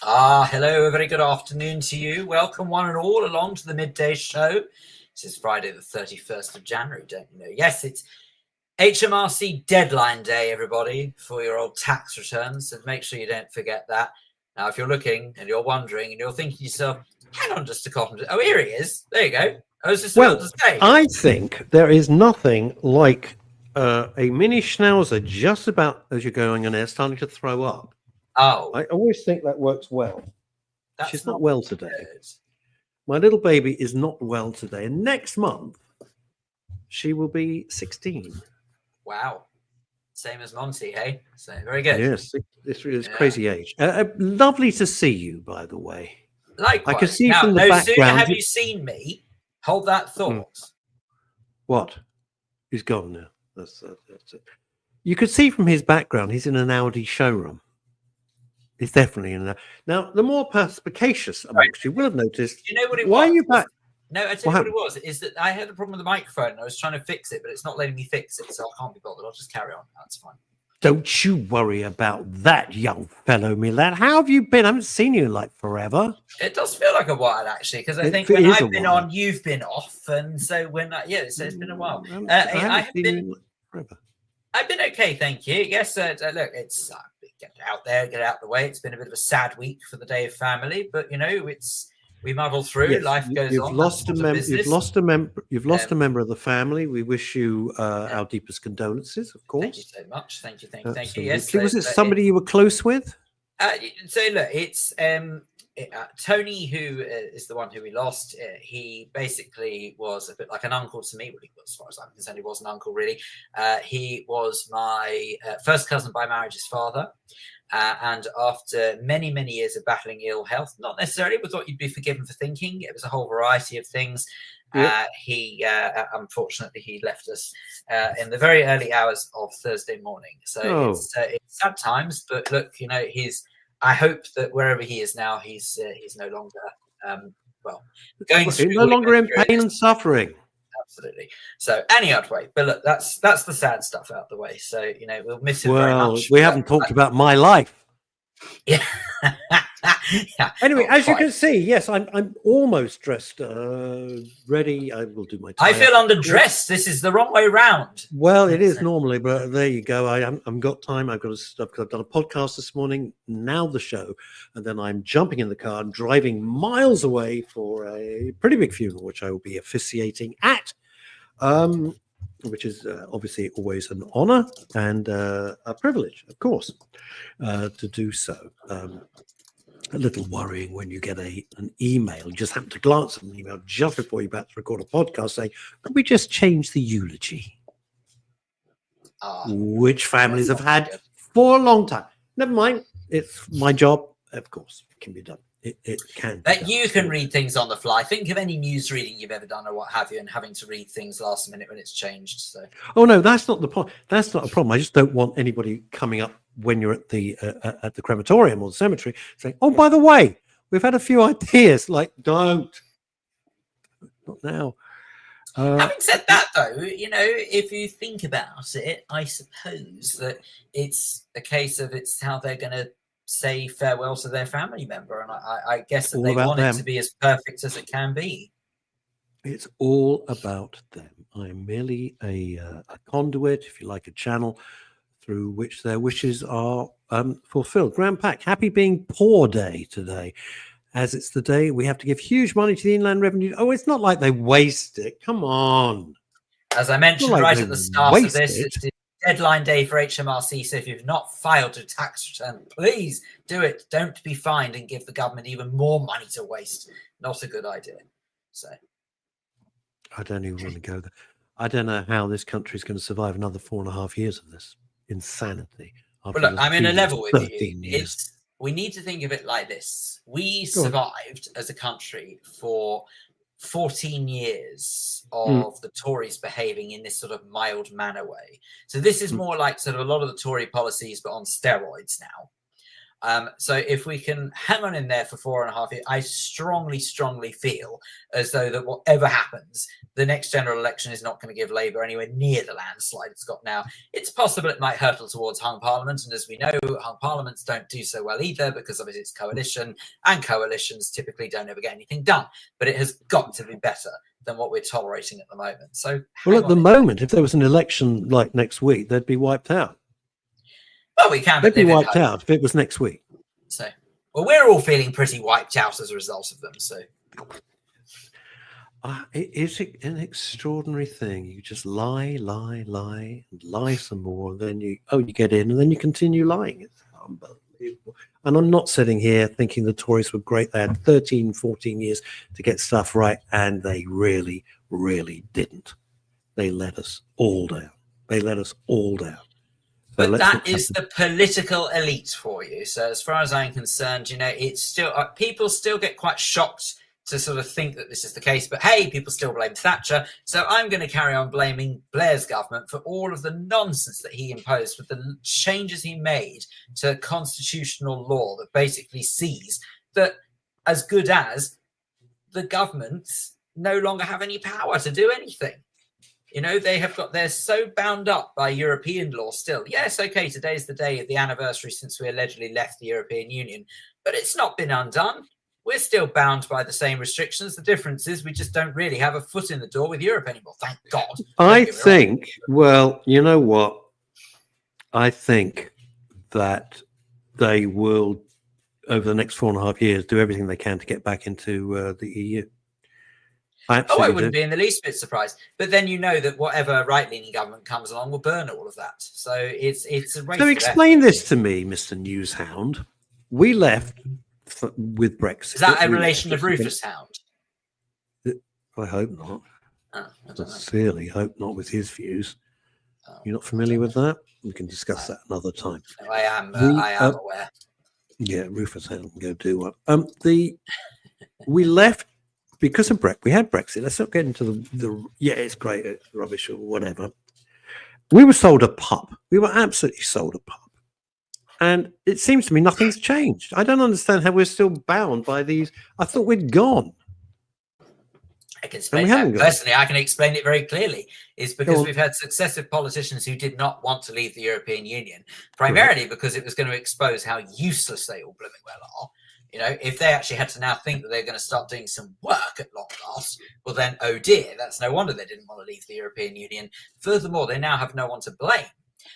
Hello, a very good afternoon to you. Welcome one and all along to the Midday Show. This is Friday the 31st of January, don't you know? Yes, it's HMRC deadline day, everybody, for your old tax returns, so make sure you don't forget that. Now, if you're looking and you're wondering and you're thinking to yourself, hang on just a second. Oh, here he is. There you go. I was just about to say. I think there is nothing like a mini schnauzer just about as you're going on air starting to throw up. Oh. I always think that works well. She's not well today. Good. My little baby is not well today. And next month, she will be 16. Wow. Same as Monty, hey? So very good. Yes, this is crazy age. Lovely to see you, by the way. Likewise. I can see now, from the no background. sooner have you seen me, hold that thought. What? He's gone now. That's it. You could see from his background, he's in an Audi showroom. He's definitely in there. Now, the more perspicacious amongst you will have noticed. You know what it was? Why are you back? No, I tell you what it was. Is that I had a problem with the microphone. And I was trying to fix it, but it's not letting me fix it, so I can't be bothered. I'll just carry on. That's fine. Don't you worry about that, young fellow, me lad. How have you been? I haven't seen you in like forever. It does feel like a while, actually, because I think when I've been on, you've been off, and so when so it's been a while. I have been forever. I've been okay, thank you. Yes, look, it's get out there, get out the way. It's been a bit of a sad week for the Day of Family, but you know, we muddle through. Yes, life goes on. You've lost a member of the family. We wish you our deepest condolences, of course. Thank you so much. Thank you. Yes. Was it somebody you were close with? So look, it's Tony, who is the one who we lost. He basically was a bit like an uncle to me. Well, as far as I'm concerned, he was an uncle, really. He was my first cousin by marriage's father. And after many, many years of battling ill health, not necessarily with what you'd be forgiven for thinking, it was a whole variety of things. Yep. Unfortunately, he left us in the very early hours of Thursday morning. So it's sad times, but look, you know, I hope that wherever he is now, he's no longer going through. No longer in pain and suffering. Absolutely. So anyway, but look, that's the sad stuff out the way. So you know, we'll miss him very much. We haven't talked about my life. Yeah. Anyway, as you can see, yes, I'm almost dressed, ready. I will do my tie. I feel underdressed. This is the wrong way round. Well, it is normally, but there you go. I've got time. I've done a podcast this morning. Now the show, and then I'm jumping in the car and driving miles away for a pretty big funeral, which I will be officiating at. Which is obviously always an honor and a privilege, of course, to do so. A little worrying when you get an email. You just happen to glance at an email just before you're about to record a podcast saying, could we just change the eulogy? Which families have had for a long time. Never mind. It's my job. Of course, it can be done. It can. That you can read things on the fly. Think of any news reading you've ever done or what have you, and having to read things last minute when it's changed. So. Oh no, that's not the point. That's not a problem. I just don't want anybody coming up when you're at the crematorium or the cemetery saying, "Oh, by the way, we've had a few ideas." Like, not now. Having said that, though, you know, if you think about it, I suppose that it's a case of it's how they're going to say farewell to their family member, and I guess that they want it to be as perfect as it can be. It's all about them. I'm merely a conduit, if you like, a channel through which their wishes are fulfilled. Graham Pack, happy being poor day today, as it's the day we have to give huge money to the Inland Revenue. Oh, it's not like they waste it. Come on. As I mentioned right at the start of this, it's deadline day for HMRC, so if you've not filed a tax return, please do it. Don't be fined and give the government even more money to waste. Not a good idea. So I don't even want to go there. I don't know how this country is going to survive another 4.5 years of this insanity. Well, look, I'm in a level with you. We need to think of it like this. We survived as a country for 14 years of the Tories behaving in this sort of mild manner way. So this is more like sort of a lot of the Tory policies, but on steroids now. So if we can hang on in there for 4.5 years, I strongly feel as though that whatever happens, the next general election is not going to give Labour anywhere near the landslide it's got now. It's possible it might hurtle towards hung parliament, and as we know, hung parliaments don't do so well either because obviously it's coalition, and coalitions typically don't ever get anything done. But it has got to be better than what we're tolerating at the moment. So, well, at the moment, if there was an election like next week, they'd be wiped out. Well, we can. They'd be wiped out if it was next week. So, well, we're all feeling pretty wiped out as a result of them. So, it is an extraordinary thing. You just lie, and lie some more, and then you get in, and then you continue lying. It's unbelievable. And I'm not sitting here thinking the Tories were great. They had 13, 14 years to get stuff right, and they really, really didn't. They let us all down. But that is the political elite for you. So as far as I'm concerned, it's still people still get quite shocked to sort of think that this is the case. But hey, people still blame Thatcher. So I'm going to carry on blaming Blair's government for all of the nonsense that he imposed with the changes he made to constitutional law that basically sees that as good as the governments no longer have any power to do anything. They're so bound up by European law still. Yes, okay, today's the day of the anniversary since we allegedly left the European Union, but it's not been undone. We're still bound by the same restrictions. The difference is we just don't really have a foot in the door with Europe anymore. Thank God. I think, well, you know what? I think that they will, over the next 4.5 years, do everything they can to get back into the EU. I wouldn't be in the least bit surprised. But then that whatever right-leaning government comes along will burn all of that. So it's a race. So explain this to me, Mr. Newshound. We left with Brexit. Is that a relation of Rufus Hound? I hope not. I sincerely hope not with his views. You're not familiar with that? We can discuss that another time. No, I am aware. Yeah, Rufus Hound can go do one. We left because of Brexit. We had Brexit. Let's not get into the it's great, it's rubbish or whatever. We were sold a pup. We were absolutely sold a pup. And it seems to me nothing's changed. I don't understand how we're still bound by these. I thought we'd gone. I can explain that personally. I can explain it very clearly. It's because we've had successive politicians who did not want to leave the European Union, primarily because it was going to expose how useless they all blooming well are. If they actually had to now think that they're going to start doing some work at long last, well then, oh dear, that's no wonder they didn't want to leave the European Union. Furthermore, they now have no one to blame.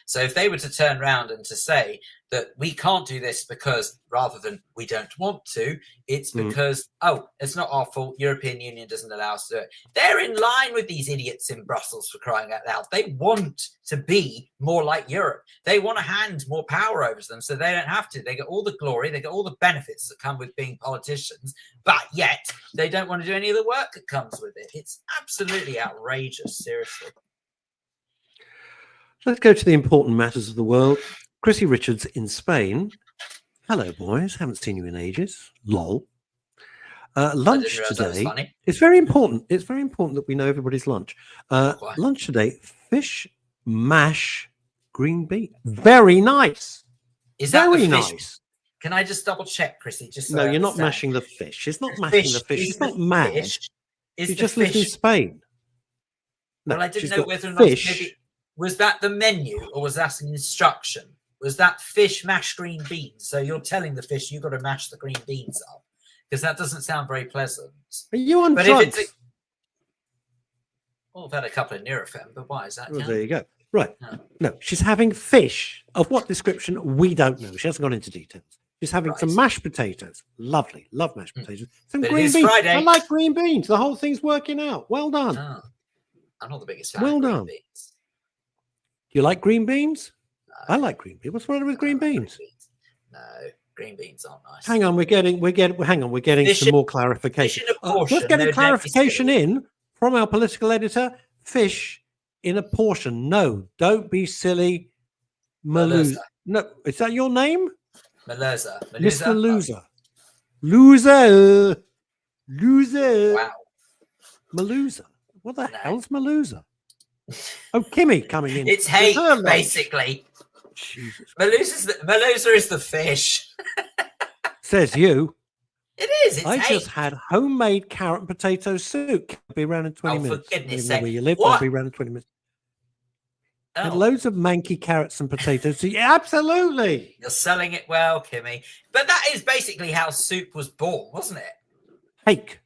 So if they were to turn around and to say that we can't do this because rather than we don't want to, it's because, it's not our fault, European Union doesn't allow us to do it. They're in line with these idiots in Brussels, for crying out loud. They want to be more like Europe. They want to hand more power over to them so they don't have to. They get all the glory, they get all the benefits that come with being politicians, but yet they don't want to do any of the work that comes with it. It's absolutely outrageous, seriously. Let's go to the important matters of the world. Chrissy Richards in Spain. Hello, boys. Haven't seen you in ages. Lol. Lunch today. It's very important. It's very important that we know everybody's lunch. Lunch today, fish mash green bean. Very nice. Is that very nice? Can I just double check, Chrissy? Just no, you're not mashing the fish. It's not mashing the fish. It's not mash. You just lived in Spain. No, well, I didn't know whether or not maybe. Was that the menu or was that an instruction? Was that fish mash green beans? So you're telling the fish you've got to mash the green beans up? Because that doesn't sound very pleasant. Are you on drugs? I've had a couple of Nurofen, but why is that? Well, there you go. Right. No, she's having fish. Of what description? We don't know. She hasn't gone into details. She's having some mashed potatoes. Lovely. Love mashed potatoes. Some green beans. Friday. I like green beans. The whole thing's working out. Well done. Oh, I'm not the biggest fan of green beans. Do you like green beans? No. I like green beans. What's the matter with green beans? No, green beans aren't nice. Hang on, we're getting some more clarification. Let's get a clarification in from our political editor. Fish in a portion. No, don't be silly. Maluza. No, is that your name? Maluza. Mr. Loser. Loser. Wow. Maluza. What the hell's Maluza? Oh, Kimmy coming in. It's hate, basically. Jesus. Maluza is the fish. Says you. It is. It's I hate. just had homemade carrot and potato soup. I'll be around in 20 Oh, for minutes. I don't goodness even know where sake. you live. I'll What? be around in 20 minutes. Had Oh, loads of manky carrots and potatoes. Yeah, absolutely. you're selling it well, Kimmy. But that is basically how soup was born, wasn't it? Hake.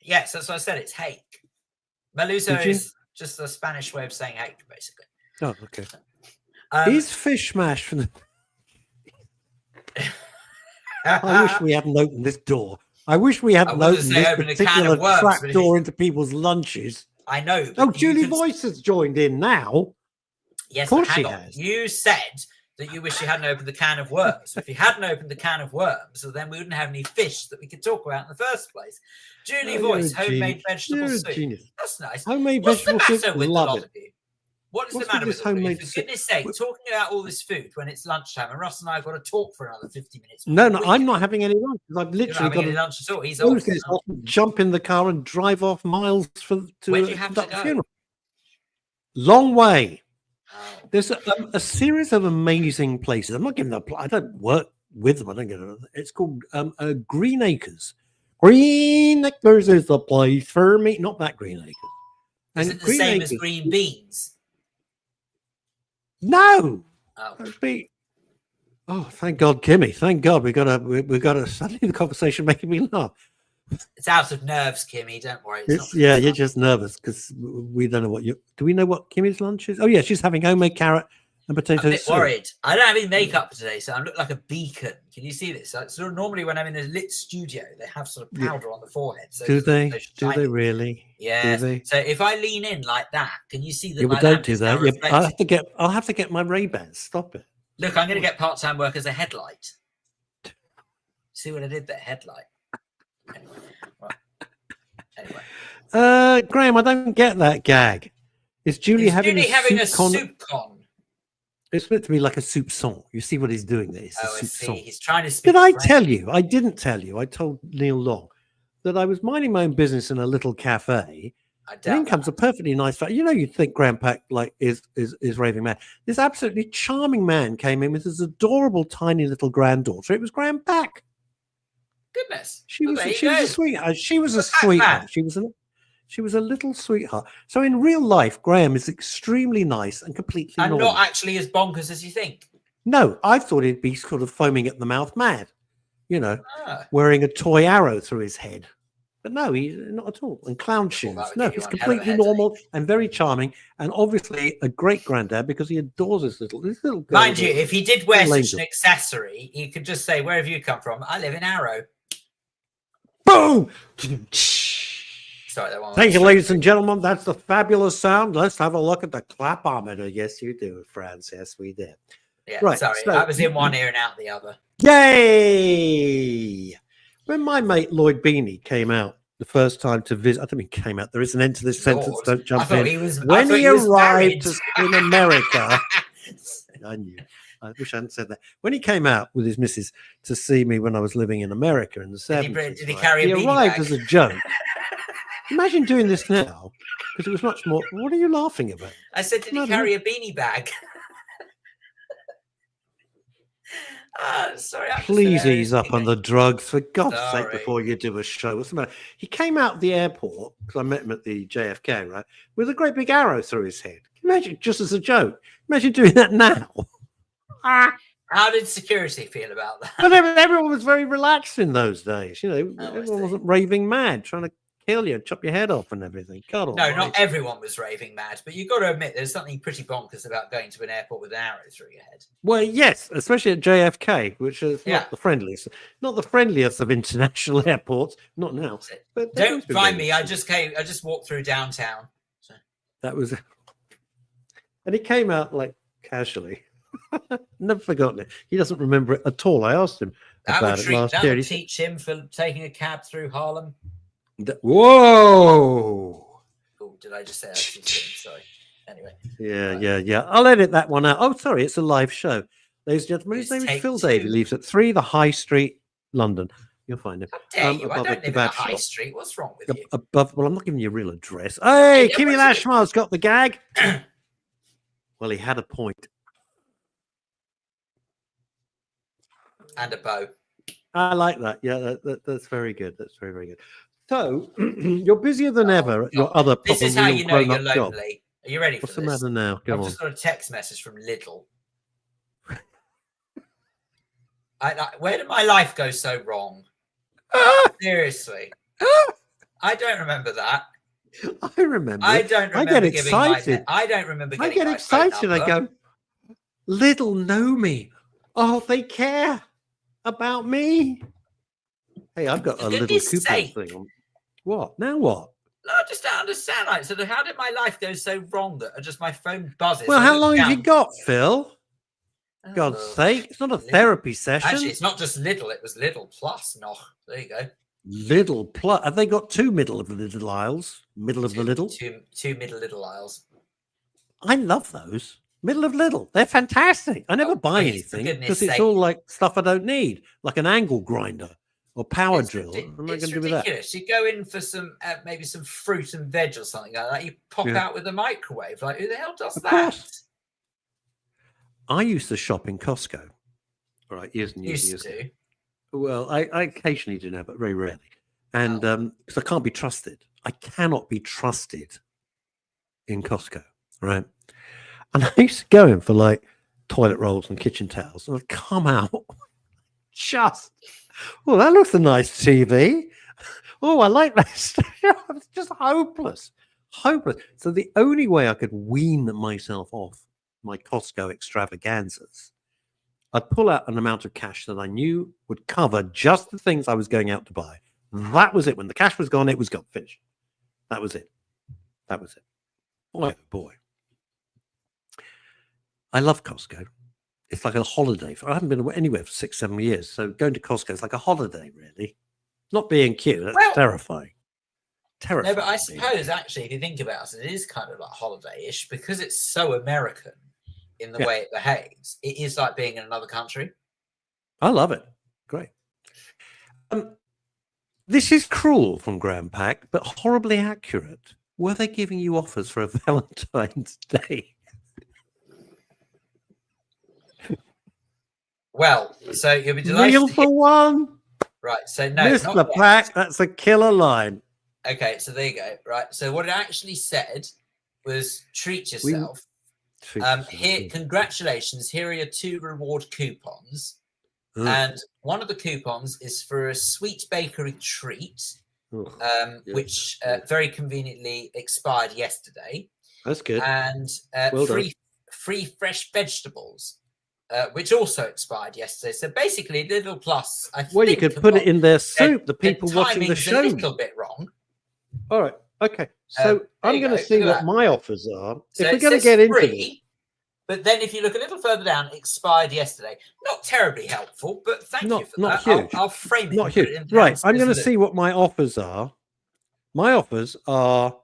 Yes, that's what I said. It's hake. Meluso Did you? is just a Spanish way of saying hake, basically. Oh, okay. Um, Is fish mash from the... I wish we hadn't opened this door. I wish we hadn't wasn't opened say this open a can particular of worms, trap but if door into people's lunches. I know. Oh, But you Julie can- Voice has joined in now. Yes, Of course but hang she on. has. You said that you wish you hadn't opened the can of worms. So if you hadn't opened the can of worms, so then we wouldn't have any fish that we could talk about in the first place. Julie Oh, Voice, you're a homemade genius. vegetable You're a soup. genius. That's nice. Homemade What's the vegetable soup, matter with the love lot it. of you? What is What's the matter with with this all of you? homemade For soup? goodness sake, talking about all this food when it's lunchtime and Russ and I have got to talk for another 50 minutes. No, I'm not having any lunch because I've You're not literally having got any to lunch at all. He's close off. this off, jump in the car and drive off miles to Where do you have to conduct the go? funeral. Long way. Oh. There's a series of amazing places. I'm not giving up. I don't work with them. I don't get it. It's called Green Acres. Green Acres is the place for me. Not that Green Acres. Is And it the Green same Acres, as green beans? No. Oh. That'd be... Oh, thank God, Kimmy. Thank God we got a suddenly the conversation making me laugh. It's out of nerves, Kimmy. Don't worry. It's not Yeah, you're just nervous because we don't know what you. Do we know what Kimmy's lunch is? Oh yeah, she's having homemade carrot and potato I'm a bit soup. worried. I don't have any makeup today, so I look like a beacon. Can you see this? So normally when I'm in a lit studio, they have sort of powder on the forehead. So Do they? they're Do they shiny. really? Yeah. Do they? So if I lean in like that, can you see that Yeah, my but don't lamp do is now that. Yeah, reflected? I'll have to get my Ray-Bans. Stop it. Look, I'm going to get part-time work as a headlight. See what I did there? Headlight. Anyway. Right. Anyway. Graham, I don't get that gag. Is Julie having a soup con? It's meant to be like a soup song. You see what he's doing there? It's Oh, a I soup see. song. He's trying to speak Did I French. tell you? I didn't tell you. I told Neil Long that I was minding my own business in a little cafe. I And in doubt comes that. a perfectly nice fellow. You know, you'd think Graham Pack like is raving mad. This absolutely charming man came in with his adorable tiny little granddaughter. It was Graham Pack. Goodness. She Well, was there you she was go. a sweetheart. She was a The Pac sweetheart. Man. She was a little sweetheart. So in real life, Graham is extremely nice and completely And normal. not actually as bonkers as you think. No, I thought he'd be sort of foaming at the mouth mad, you know, Ah. wearing a toy arrow through his head. But no, he's not at all. And clown Well, shoes. that would No, give you he's one hell of a completely normal and very charming, and obviously a great granddad because he adores this little girl. Mind you, if he did wear Little such angel. an accessory, he could just say, "Where have you come from?" I live in Arrow. Boom! Sorry, that one. Thank you, ladies and gentlemen. That's the fabulous sound. Let's have a look at the clapometer. Yes, you do, Franz. Yes, we did. Yeah, Right, sorry, so- I was in one ear and out the other. Yay! When my mate Lloyd Beanie came out the first time to visit, I don't mean came out. There is an end to this sentence. Lord, Don't I jump thought in. he was. I When thought he was married. arrived in America, I knew. I wish I hadn't said that. When he came out with his missus to see me when I was living in America in the 70s, did he carry a beanie arrived bag? as a joke. Imagine doing this now, because it was much more. What are you laughing about? I said, "Did No, he no. carry a beanie bag?" Sorry, I'm Please just ease up on the drugs, for God's sake, Sorry. before you do a show. What's the matter? He came out of the airport, because I met him at the JFK, right, with a great big arrow through his head. Imagine, just as a joke. Imagine doing that now. How did security feel about that? But everyone was very relaxed in those days. You know, Oh, I everyone see. wasn't raving mad, trying to kill you, chop your head off and everything. God No, almighty. not everyone was raving mad, but you've got to admit there's something pretty bonkers about going to an airport with an arrow through your head. Well, yes, especially at JFK, which is Yeah. not the friendliest of international airports. Not now. That's it. But they've Don't always been find very me. I nice. just walked through downtown. So. That was, and he came out like casually. Never forgotten it. He doesn't remember it at all. I asked him That would, about it last that year. would He said, teach him for taking a cab through Harlem. Whoa! Oh, did I just say that too soon? Sorry. Anyway. Yeah. I'll edit that one out. Oh, sorry, it's a live show. Ladies and gentlemen, his It's name is take Phil two. Davey. Leaves at 3, the High Street, London. You'll find him. How dare you? I above don't a live in kebab a high shop. street. What's wrong with you? Above, well, I'm not giving you a real address. Hey, yeah, Kimmy what is it? Lashmar's got the gag. Well, he had a point. And a bow. I like that. Yeah, that's very good. That's very, very good. So you're busier than ever at your other This proper is how real you know you're grown-up job. lonely. Are you ready for What's the this? matter now? Go I've on. just got a text message from Lidl. Where did my life go so wrong? Seriously. I don't remember that. I remember. I don't remember I get giving excited. I don't remember I getting get my excited. phone I number. go, Lidl know me. Oh, they care about me. Hey, I've got For a little goodness coupon sake. thing on. What? Now what? No, I just don't understand. Like, so how did my life go so wrong that just my phone buzzes? Well, I how look long have you down. got, Phil? Oh, God's sake. It's not a therapy session. Actually, it's not just Lidl. It was Lidl Plus. No, there you go. Lidl Plus. Have they got two middle of the little aisles? Middle of the little? Two middle little aisles. I love those. Middle of little. They're fantastic. I never buy anything because it's all like stuff I don't need, like an angle grinder or power drill. What am I going to do with that? Ridiculous. You go in for some maybe some fruit and veg or something like that. You pop out with a microwave. Like, who the hell does that? Course. I used to shop in Costco. All right, years and years. Used to. Well, I occasionally do now, but very rarely. And because I can't be trusted. I cannot be trusted in Costco, right? And I used to go in for like toilet rolls and kitchen towels, and I'd come out just, oh, that looks a nice TV. Oh, I like that stuff. It's just hopeless. So the only way I could wean myself off my Costco extravaganzas, I'd pull out an amount of cash that I knew would cover just the things I was going out to buy. That was it. When the cash was gone, it was gone. Finished. That was it. Boy, oh boy. I love Costco. It's like a holiday. I haven't been anywhere for 6-7 years. So going to Costco is like a holiday, really. Not being cute. That's terrifying. No, but I suppose actually, if you think about it, it is kind of like holiday-ish because it's so American in the way it behaves. It is like being in another country. I love it. Great. This is cruel from Graham Pack, but horribly accurate. Were they giving you offers for a Valentine's Day? Well, so you'll be delighted. Real for one. Right. So no, Mr. Pack, that's a killer line. Okay, so there you go. Right. So what it actually said was treat yourself. Here, congratulations. Here are your 2 reward coupons. And one of the coupons is for a sweet bakery treat, which very conveniently expired yesterday. That's good. And free fresh vegetables, which also expired yesterday. So basically, Little Plus. You could put it in their soup. The people watching the show. A little bit wrong. All right. Okay. So I'm going to see what my offers are. So if we're going to get into this. But then if you look a little further down, expired yesterday. Not terribly helpful, but thank you for that. Not huge. I'll frame it. Not huge. Right. I'm going to see what my offers are. My offers are.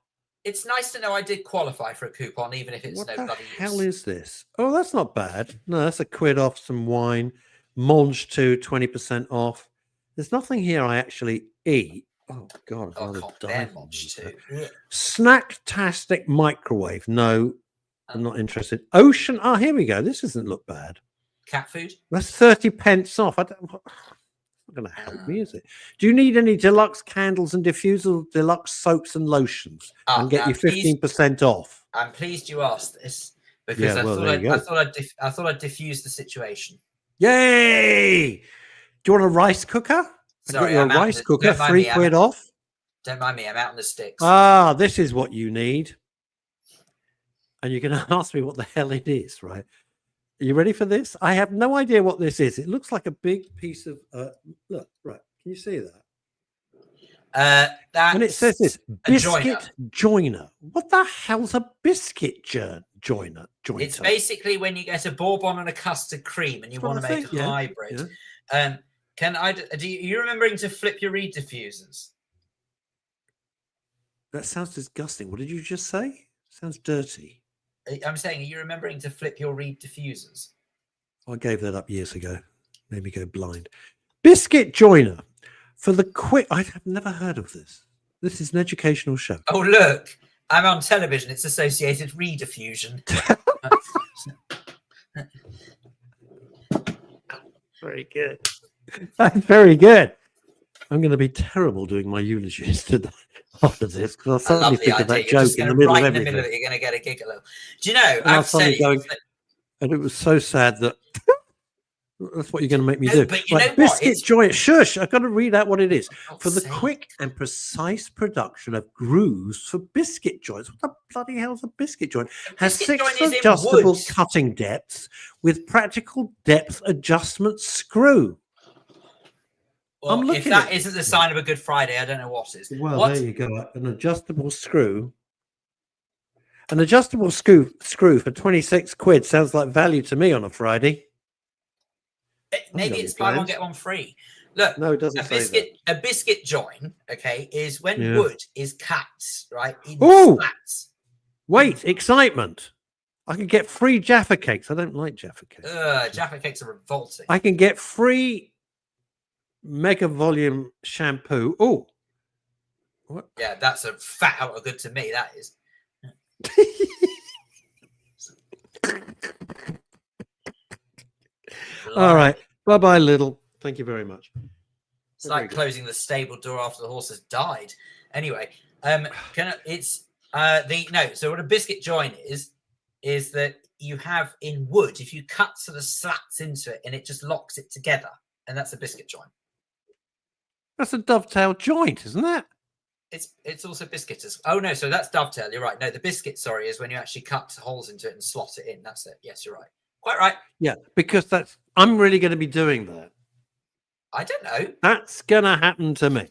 It's nice to know I did qualify for a coupon, even if it's what no the bloody hell use. is this? Oh, that's not bad. No, that's a quid off some wine. Monge 2, 20% off. There's nothing here I actually eat. Oh, God. Snacktastic microwave. No. I'm not interested. Ocean. Oh, here we go. This doesn't look bad. Cat food. That's 30 pence off. It's not going to help me, is it? Do you need any deluxe candles and diffusers, deluxe soaps and lotions, and get you 15% off? I'm pleased you asked this because I thought I'd diffuse the situation. Yay! Do you want a rice cooker? Sorry, a rice cooker, 3 quid off. Don't mind me. I'm out in the sticks. Ah, this is what you need. And you're going to ask me what the hell it is, right? Are you ready for this? I have no idea what this is. It looks like a big piece of look, right. Can you see that? And it says this biscuit joiner. What the hell's a biscuit joiner? It's basically when you get a bourbon and a custard cream and you want to make a hybrid. Yeah. Are you remembering to flip your reed diffusers? That sounds disgusting. What did you just say? Sounds dirty. I'm saying, are you remembering to flip your reed diffusers? I gave that up years ago. Made me go blind. Biscuit joiner for the quick. I've never heard of this. This is an educational show. Oh, look, I'm on television. It's associated rediffusion. Very good. That's very good. I'm going to be terrible doing my eulogies today after this because I'll I suddenly love the think of idea. that You're joke just in going the to middle of right in the middle everything. of it. You're going to get a giggle. Do you know? And I I'll have to suddenly say, going, and it was so sad that that's what you're going to make me no, do. but you know Right, what? biscuit It's joint. Shush! I've got to read out what it is. for For God's the sake. quick and precise production of grooves for biscuit joints. What the bloody hell's a biscuit joint? A Has biscuit 6 joint is in adjustable wood. cutting depths with practical depth adjustment screw. Well, if looking that at isn't the this. sign of a good Friday, I don't know what is. Well, What? there you go. An adjustable screw. An adjustable screw for 26 quid sounds like value to me on a Friday. Maybe it's buy one get one free. Look, No, it doesn't say that. A biscuit join, okay, is when Yeah. wood is cut, right? In Ooh! slats. Wait, excitement. I can get free Jaffa cakes. I don't like Jaffa cakes. Jaffa cakes are revolting. I can get free mega volume shampoo. Oh, what? Yeah, that's a fat out of good to me. That is. All right. Bye bye, little. Thank you very much. It's like closing the stable door after the horse has died. Anyway, so what a biscuit join is that you have in wood, if you cut sort of slats into it and it just locks it together, and that's a biscuit join. That's a dovetail joint, isn't it? It's also biscuiters. Oh no, so that's dovetail. You're right. No, the biscuit, sorry, is when you actually cut holes into it and slot it in. That's it. Yes, you're right. Quite right. Yeah, because I'm really going to be doing that. I don't know. That's going to happen to me.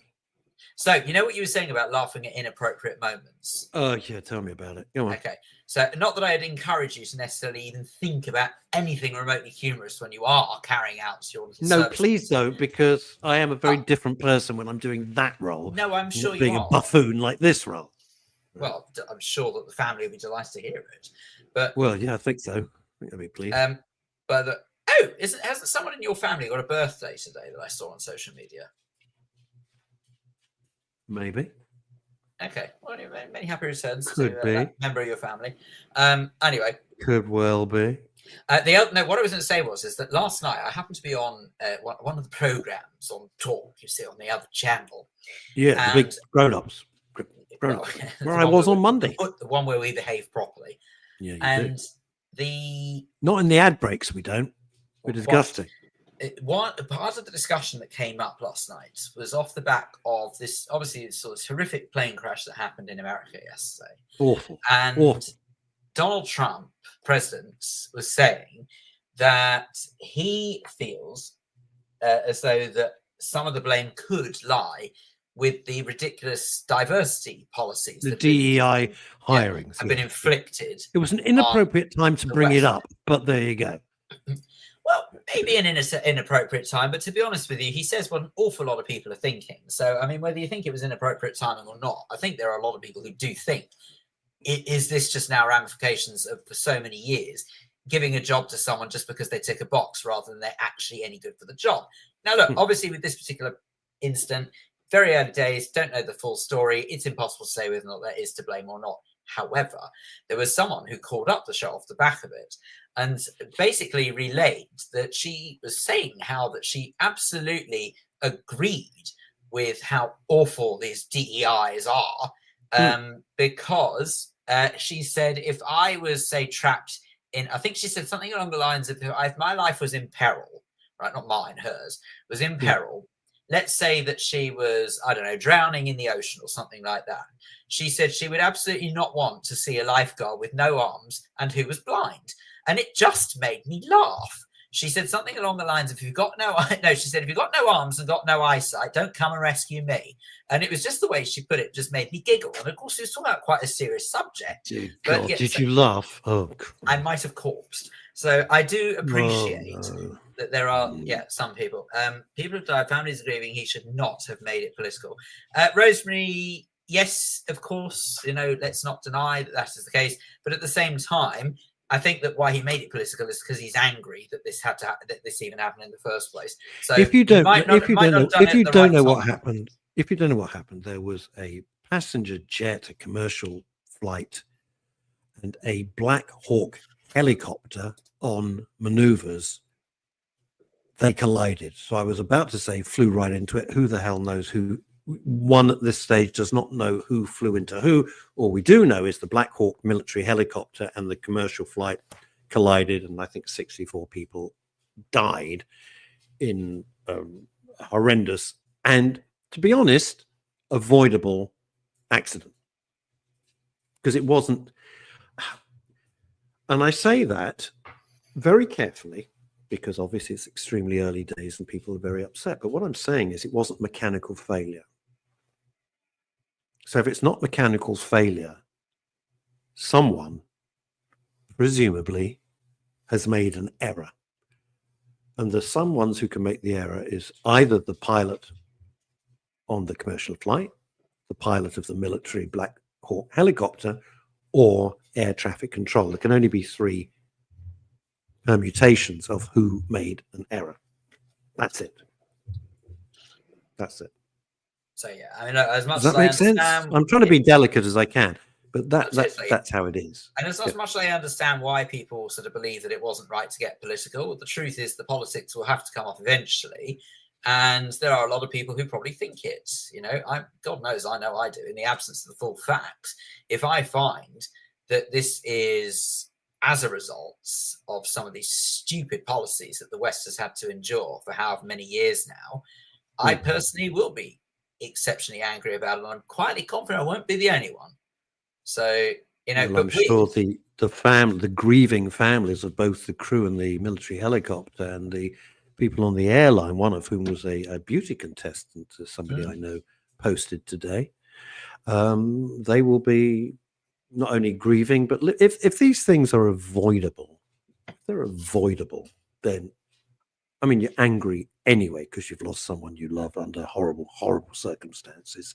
So, you know what you were saying about laughing at inappropriate moments? Oh, yeah, tell me about it. Go on. Okay. So, not that I'd encourage you to necessarily even think about anything remotely humorous when you are carrying out your little No, service. please don't, because I am a very different person when I'm doing that role. No, I'm sure you being are. a buffoon like this role. Well, I'm sure that the family will be delighted to hear it. But well, yeah, I think so. I think they'll be pleased. But hasn't someone in your family got a birthday today that I saw on social media? Maybe. Okay. Well, many happy returns Could to be. that member of your family. Anyway. Could well be. What I was going to say is that last night I happened to be on one of the programs on Talk, you see, on the other channel. Yeah, the big grown-ups. Where I was on Monday. The one where we behave properly. Yeah, and do. Not in the ad breaks, we don't. We're disgusting. Part of the discussion that came up last night was off the back of this, obviously, sort of horrific plane crash that happened in America yesterday. Awful. And awful. Donald Trump, president, was saying that he feels as though that some of the blame could lie with the ridiculous diversity policies. The DEI hirings have been inflicted. It was an inappropriate time to bring it up, but there you go. Well, maybe an inappropriate time, but to be honest with you, he says what an awful lot of people are thinking. So, I mean, whether you think it was inappropriate timing or not, I think there are a lot of people who do think, is this just now ramifications of, for so many years, giving a job to someone just because they tick a box rather than they're actually any good for the job? Now, look, obviously with this particular incident, very early days, don't know the full story. It's impossible to say whether or not that is to blame or not. However, there was someone who called up the show off the back of it and basically relayed that she was saying how that she absolutely agreed with how awful these DEIs are, because she said, if I was, say, trapped in, I think she said something along the lines of, if my life was in peril, right, not mine, hers, was in peril, let's say that she was, I don't know, drowning in the ocean or something like that. She said she would absolutely not want to see a lifeguard with no arms and who was blind. And it just made me laugh. She said something along the lines of, she said, if you've got no arms and got no eyesight, don't come and rescue me. And it was just the way she put it, just made me giggle. And of course, she was talking about quite a serious subject. God, did you laugh? Oh, I might have corpsed. So I do appreciate that there are, some people. People who died, families are grieving. He should not have made it political. Rosemary, yes, of course, let's not deny that is the case. But at the same time, I think that why he made it political is because he's angry that this had to that this even happened in the first place. So if you don't know what happened, there was a passenger jet, a commercial flight, and a Black Hawk helicopter on maneuvers they collided. So I was about to say flew right into it. Who the hell knows who? One at this stage does not know who flew into who. All we do know is the Black Hawk military helicopter and the commercial flight collided, and I think 64 people died in horrendous and, to be honest, avoidable accident. Because it wasn't, and I say that very carefully, because obviously it's extremely early days and people are very upset. But what I'm saying is it wasn't mechanical failure. So if it's not mechanical failure, someone presumably has made an error. And the someones who can make the error is either the pilot on the commercial flight, the pilot of the military Black Hawk helicopter, or air traffic control. There can only be three permutations of who made an error. That's it. That's it. So yeah, I mean, as much Does that make sense? I'm trying to be delicate as I can, but that's how it is. And as much as I understand why people sort of believe that it wasn't right to get political, the truth is the politics will have to come off eventually. And there are a lot of people who probably think it. You know, God knows I know I do. In the absence of the full facts, if I find that this is as a result of some of these stupid policies that the West has had to endure for however many years now, I personally will be exceptionally angry about it. I'm quietly confident I won't be the only one. So, you know, well, I'm sure the grieving families of both the crew and the military helicopter and the people on the airline, one of whom was a beauty contestant, as somebody I know posted today, they will be not only grieving, but if these things are avoidable, if they're avoidable, then, I mean, you're angry anyway because you've lost someone you love under horrible, horrible circumstances.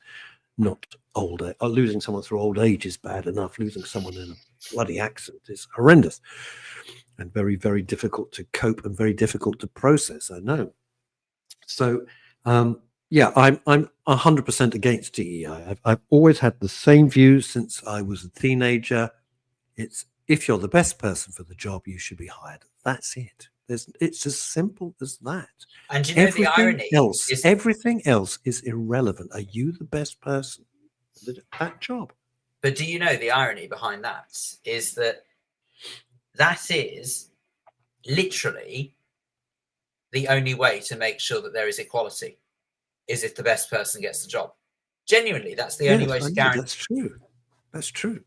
Not older. Losing someone through old age is bad enough. Losing someone in a bloody accident is horrendous and very, very difficult to cope and very difficult to process. I know. So, yeah, I'm 100% against DEI. I've always had the same views since I was a teenager. It's if you're the best person for the job, you should be hired. That's it. It's as simple as that. And you know, everything the irony everything else is irrelevant. Are you the best person for that job? But do you know the irony behind that is that is literally the only way to make sure that there is equality is if the best person gets the job. Genuinely, that's the only way to guarantee. That's true. That's true.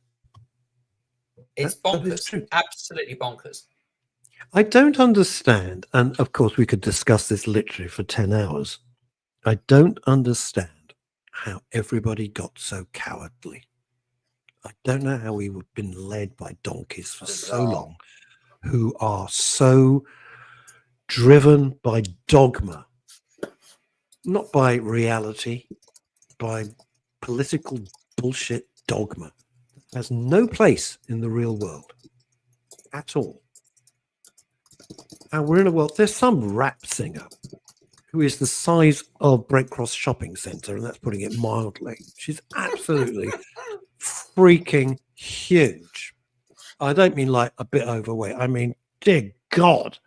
It's bonkers. Absolutely bonkers. I don't understand, and of course we could discuss this literally for 10 hours. I don't understand how everybody got so cowardly. I don't know how we've been led by donkeys for so long, who are so driven by dogma, not by reality, by political bullshit dogma. It has no place in the real world at all. And we're in a world, there's some rap singer who is the size of Brent Cross Shopping Centre, and that's putting it mildly. She's absolutely freaking huge. I don't mean like a bit overweight. I mean, dear God.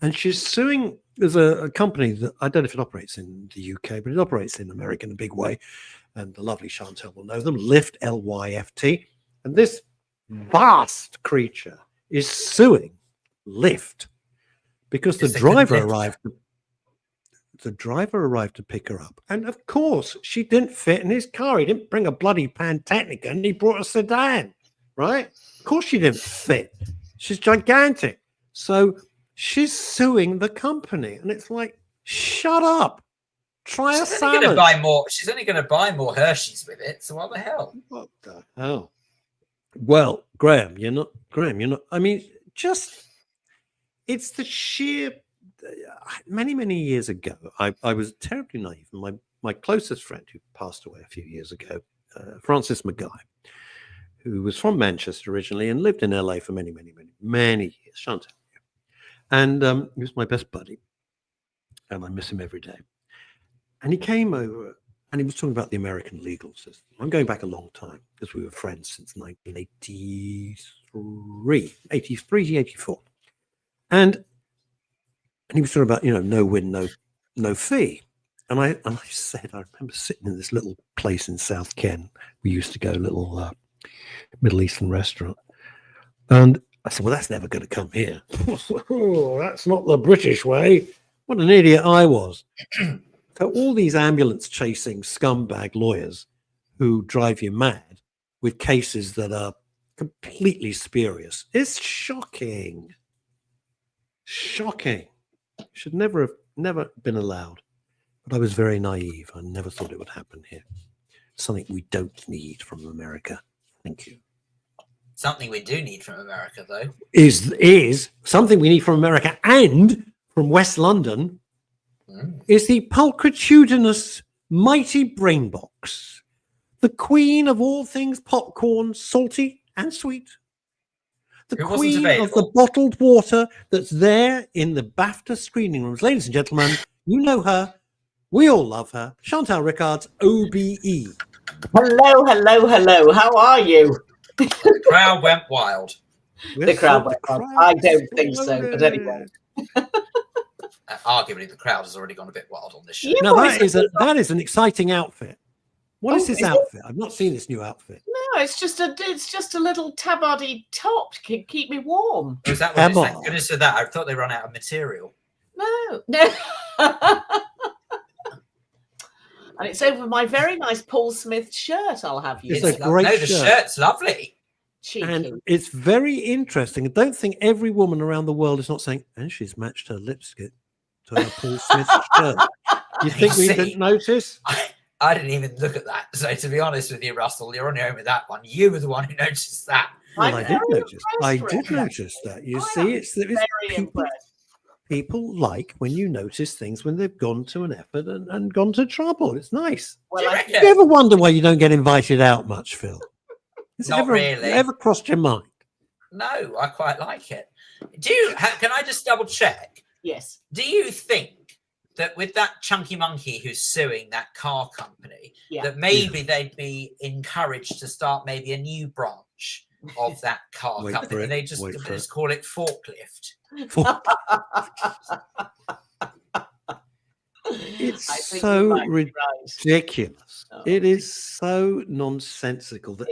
And she's suing, there's a company that, I don't know if it operates in the UK, but it operates in America in a big way. And the lovely Chantal will know them, Lyft, Lyft. And this vast creature is suing Lyft because the driver arrived to pick her up, and of course she didn't fit in his car. He didn't bring a bloody Pantechnica, and he brought a sedan, right? Of course she didn't fit. She's gigantic, so she's suing the company, and it's like, shut up. Try a salad. She's only going to buy more Hershey's with it. So what the hell? What the hell? Well, Graham, you're not. I mean, just. It's the sheer, many years ago, I was terribly naive. And my closest friend who passed away a few years ago, Francis Mackay, who was from Manchester originally and lived in LA for many years, Chantal. And he was my best buddy. And I miss him every day. And he came over and he was talking about the American legal system. I'm going back a long time because we were friends since 1983, 84. And And he was talking about, no win, no fee. And I said, I remember sitting in this little place in South Ken. We used to go, little Middle Eastern restaurant. And I said, well, that's never going to come here. Oh, that's not the British way. What an idiot I was. So all these ambulance chasing scumbag lawyers who drive you mad with cases that are completely spurious. It's shocking. Shocking. Should never have been allowed. But I was very naive. I never thought it would happen here. Something we don't need from America. Thank you. Something we do need from America, though, is something we need from America and from West London is the pulchritudinous mighty brain box, the queen of all things popcorn, salty and sweet. The queen of the bottled water that's there in the BAFTA screening rooms. Ladies and gentlemen, you know her. We all love her. Chantal Rickards OBE. Hello. How are you? The crowd went wild. The crowd went wild. I don't think so, but anyway. Arguably, the crowd has already gone a bit wild on this show. Now, that is an exciting outfit. What is this outfit? I've not seen this new outfit. No, it's just a little tabardie top to keep me warm. Was that what thank goodness for that? I thought they run out of material. No. And it's over my very nice Paul Smith shirt. I'll have you. It's a great shirt. The shirt's lovely. Cheeky. And it's very interesting. I don't think every woman around the world is not saying, and she's matched her lipstick to her Paul Smith shirt. You think we didn't notice? I didn't even look at that. So to be honest with you, Russell, you're on your own with that one. You were the one who noticed that. Well, I did notice that. You see, it's people like when you notice things when they've gone to an effort and gone to trouble. It's nice. Well, do you ever wonder why you don't get invited out much, Phil? Not really. Ever crossed your mind? No, I quite like it. Can I just double check? Yes. Do you think that with that chunky monkey who's suing that car company, that maybe they'd be encouraged to start maybe a new branch of that car company? They just call it Forklift. It's so ridiculous. It is so nonsensical that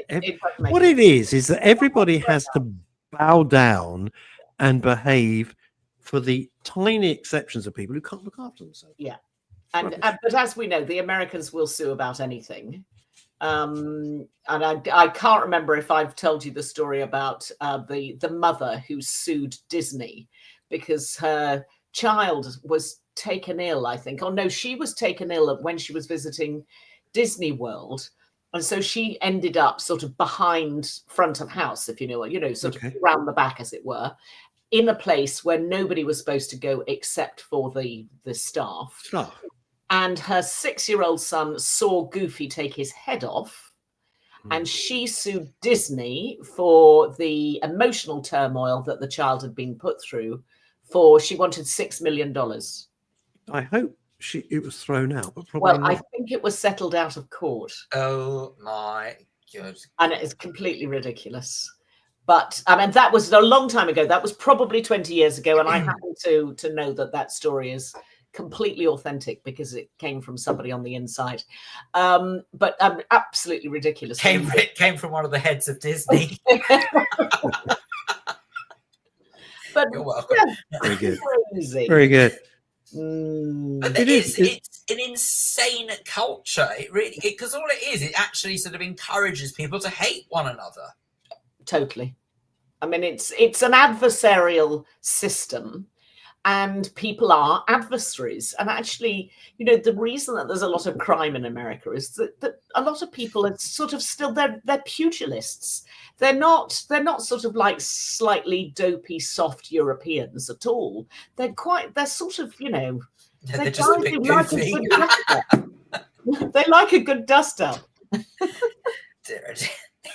what it is that everybody has to bow down and behave for the tiny exceptions of people who can't look after themselves. Yeah, but as we know, the Americans will sue about anything. And I can't remember if I've told you the story about the mother who sued Disney because her child was taken ill, I think. Oh no, she was taken ill when she was visiting Disney World. And so she ended up sort of behind front of house, if you know what, sort of around the back, as it were, in a place where nobody was supposed to go except for the staff. And her 6-year-old son saw Goofy take his head off, and she sued Disney for the emotional turmoil that the child had been put through. She wanted $6 million. I hope it was thrown out, but probably not. I think it was settled out of court. Oh my God! And it is completely ridiculous. But I mean, that was a long time ago. That was probably 20 years ago, and I happen to know that story is completely authentic because it came from somebody on the inside. But absolutely ridiculous. It came from one of the heads of Disney. But you're welcome. Very good. Very good. But it's an insane culture. It really, because all it is, it actually sort of encourages people to hate one another. Totally. I mean, it's an adversarial system, and people are adversaries. And actually, the reason that there's a lot of crime in America is that a lot of people are sort of still they're pugilists. They're not sort of like slightly dopey, soft Europeans at all. They're sort of, they're just a bit goofy. They like a good dust up.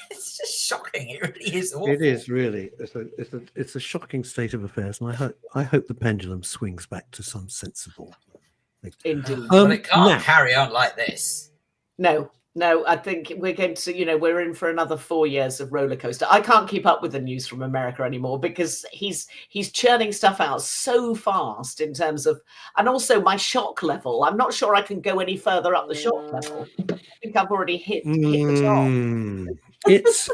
It's just shocking. It really is awful. It is really. It's a shocking state of affairs, and I hope the pendulum swings back to some sensible thing. Indeed. But it can't carry on like this. No, No, I think we're going to, we're in for another 4 years of roller coaster. I can't keep up with the news from America anymore because he's churning stuff out so fast in terms of, and also my shock level. I'm not sure I can go any further up the shock level. I think I've already hit the top. It's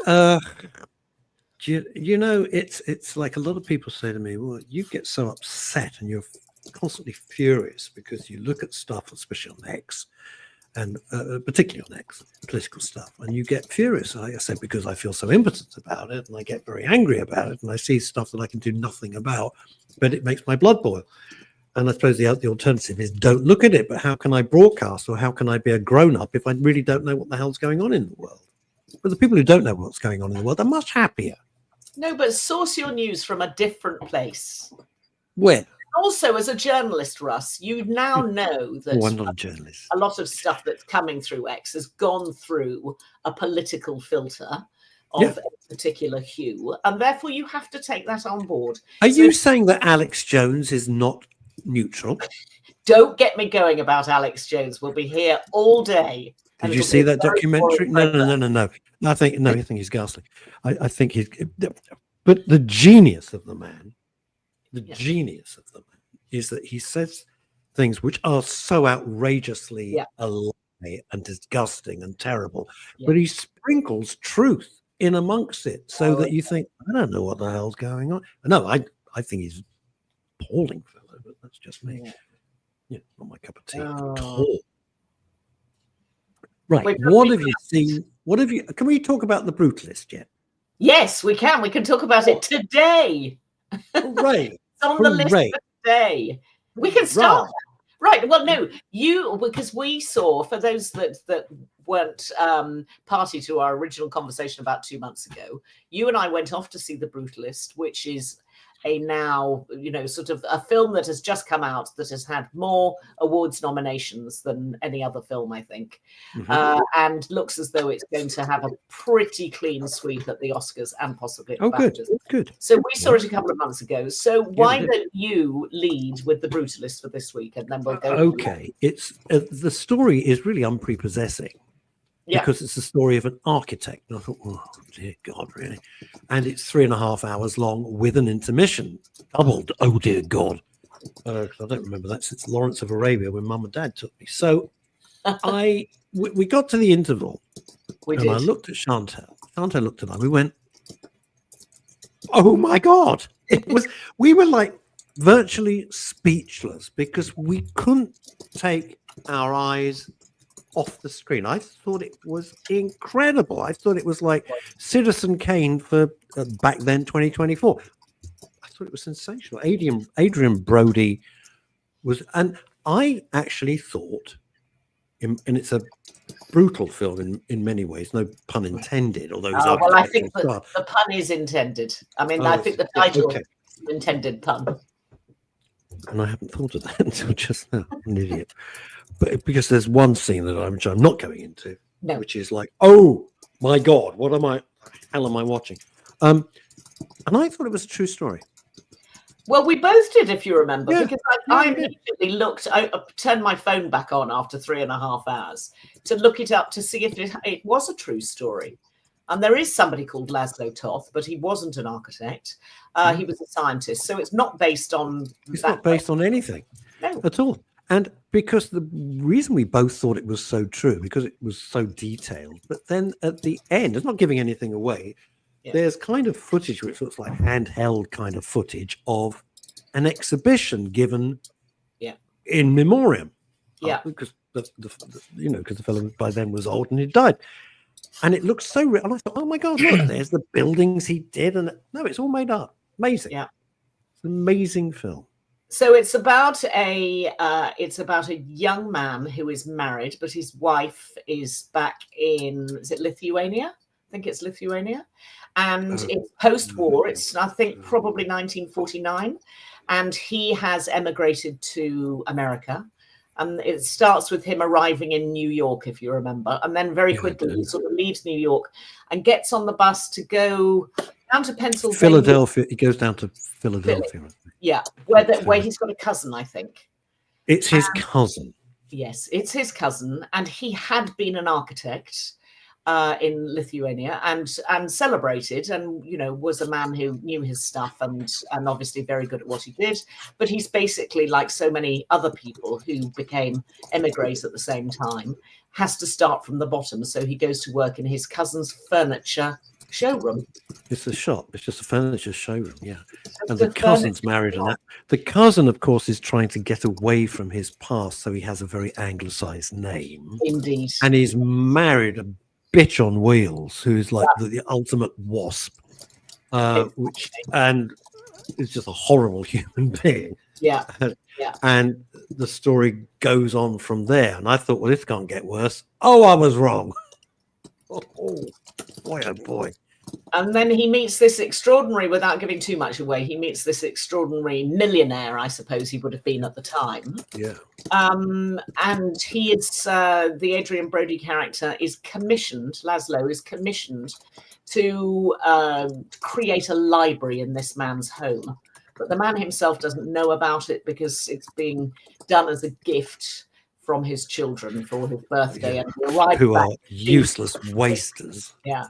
it's like a lot of people say to me, well, you get so upset and you're constantly furious because you look at stuff, especially on X, and particularly on X, political stuff, and you get furious. I said, because I feel so impotent about it, and I get very angry about it, and I see stuff that I can do nothing about, but it makes my blood boil. And I suppose the alternative is don't look at it, but how can I broadcast, or how can I be a grown-up if I really don't know what the hell's going on in the world? But the people who don't know what's going on in the world are much happier. No, but source your news from a different place. Where? Also, as a journalist, Russ, you now know that I'm not a journalist. a lot of stuff that's coming through X has gone through a political filter of a particular hue, and therefore you have to take that on board. Are you saying that Alex Jones is not neutral? Don't get me going about Alex Jones. We'll be here all day. Did you see that documentary? No. I think he's ghastly. I think he's, but the genius of the man, is that he says things which are so outrageously a lie and disgusting and terrible, but he sprinkles truth in amongst it so that you think, I don't know what the hell's going on. No, I think he's appalling fellow, but that's just me. Yeah, not my cup of tea at all. Right. What have you seen? Can we talk about The Brutalist yet? Yes, we can. We can talk about it today. Hooray. It's on the list for today. We can start. Right. Well, no, because we saw, for those that weren't party to our original conversation about 2 months ago, you and I went off to see The Brutalist, which is a now, sort of a film that has just come out that has had more awards nominations than any other film, I think, and looks as though it's going to have a pretty clean sweep at the Oscars and possibly at the good. So we saw it a couple of months ago. So why don't you lead with The Brutalist for this week, and then we'll go. Okay, it's the story is really unprepossessing. Because it's the story of an architect. And I thought, oh, dear God, really? And it's 3.5 hours long with an intermission. Doubled. Oh, dear God. I don't remember that since Lawrence of Arabia when Mum and Dad took me. So we got to the interval. I looked at Chantal. Chantal looked at me. We went, oh, my God. We were like virtually speechless because we couldn't take our eyes off the screen. I thought it was incredible. I thought it was like Citizen Kane for back then 2024. I thought it was sensational. Adrian Brody was, and I actually thought, and it's a brutal film in many ways, no pun intended, although well, I think the pun is intended. I mean, I think the title is an intended pun. And I haven't thought of that until just now. I'm an idiot. But because there's one scene which I'm not going into, which is like, oh my God, hell am I watching? And I thought it was a true story. Well, we both did, if you remember, because I immediately looked, I turned my phone back on after 3.5 hours to look it up to see if it was a true story. And there is somebody called Laszlo Toth, but he wasn't an architect. He was a scientist. So it's not based on... It's not based on anything at all. And because the reason we both thought it was so true, because it was so detailed, but then at the end, it's not giving anything away. There's kind of footage which looks like handheld kind of footage of an exhibition given in memoriam. Because because the fellow by then was old and he died. And it looks so real. And I thought, oh my God, look, there's the buildings he did. And no, it's all made up. Amazing. Yeah. It's an amazing film. So it's about a young man who is married, but his wife is back in, is it Lithuania? I think it's Lithuania. And it's post-war. It's, I think, probably 1949. And he has emigrated to America. And it starts with him arriving in New York, if you remember. And then very quickly he sort of leaves New York and gets on the bus to go down to Pennsylvania. Philadelphia. He goes down to Philadelphia. Yeah, where he's got a cousin, I think. It's his cousin. Yes, it's his cousin, and he had been an architect in Lithuania and celebrated, and was a man who knew his stuff and obviously very good at what he did. But he's basically, like so many other people who became emigres at the same time, has to start from the bottom. So he goes to work in his cousin's furniture showroom. It's a shop. It's just a furniture showroom, yeah. And the the cousin's married, and the cousin, of course, is trying to get away from his past, so he has a very anglicised name. Indeed. And he's married a bitch on wheels who's like the ultimate wasp, and is just a horrible human being. Yeah. Yeah. And the story goes on from there. And I thought, well, this can't get worse. Oh, I was wrong. Oh boy, oh boy. And then he meets this extraordinary, without giving too much away, he meets this extraordinary millionaire, I suppose he would have been at the time. Yeah. And he is, the Adrian Brody character is commissioned, Laszlo is commissioned to create a library in this man's home. But the man himself doesn't know about it because it's being done as a gift from his children for his birthday. Yeah. And he arrived who back are useless wasters. Yeah.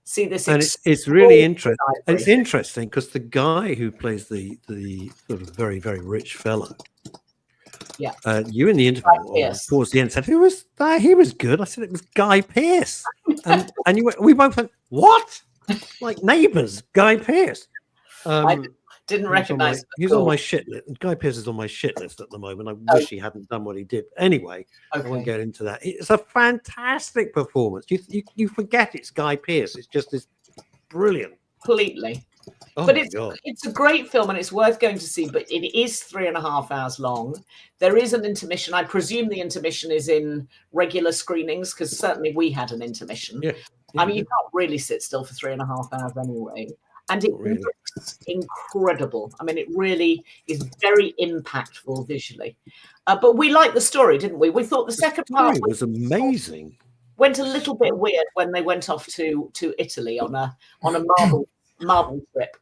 See this, and it's really interesting. And it's interesting because the guy who plays the sort of very, very rich fellow, yeah, you in the interview towards the end said, "Who was that? He was good." I said it was Guy Pearce, and we both went, "What?" Like neighbours, Guy Pearce. I didn't recognise. He's on my shit list. Guy Pearce is on my shit list at the moment. I wish he hadn't done what he did. Anyway, I won't get into that. It's a fantastic performance. You forget it's Guy Pearce. It's just this brilliant. Completely. Oh, but it's a great film and it's worth going to see. But it is 3.5 hours long. There is an intermission. I presume the intermission is in regular screenings because certainly we had an intermission. Yeah. I mean, you can't really sit still for 3.5 hours anyway. And it looks incredible. I mean, it really is very impactful visually. But we liked the story, didn't we? We thought the second part was amazing. Went a little bit weird when they went off to Italy on a marble trip,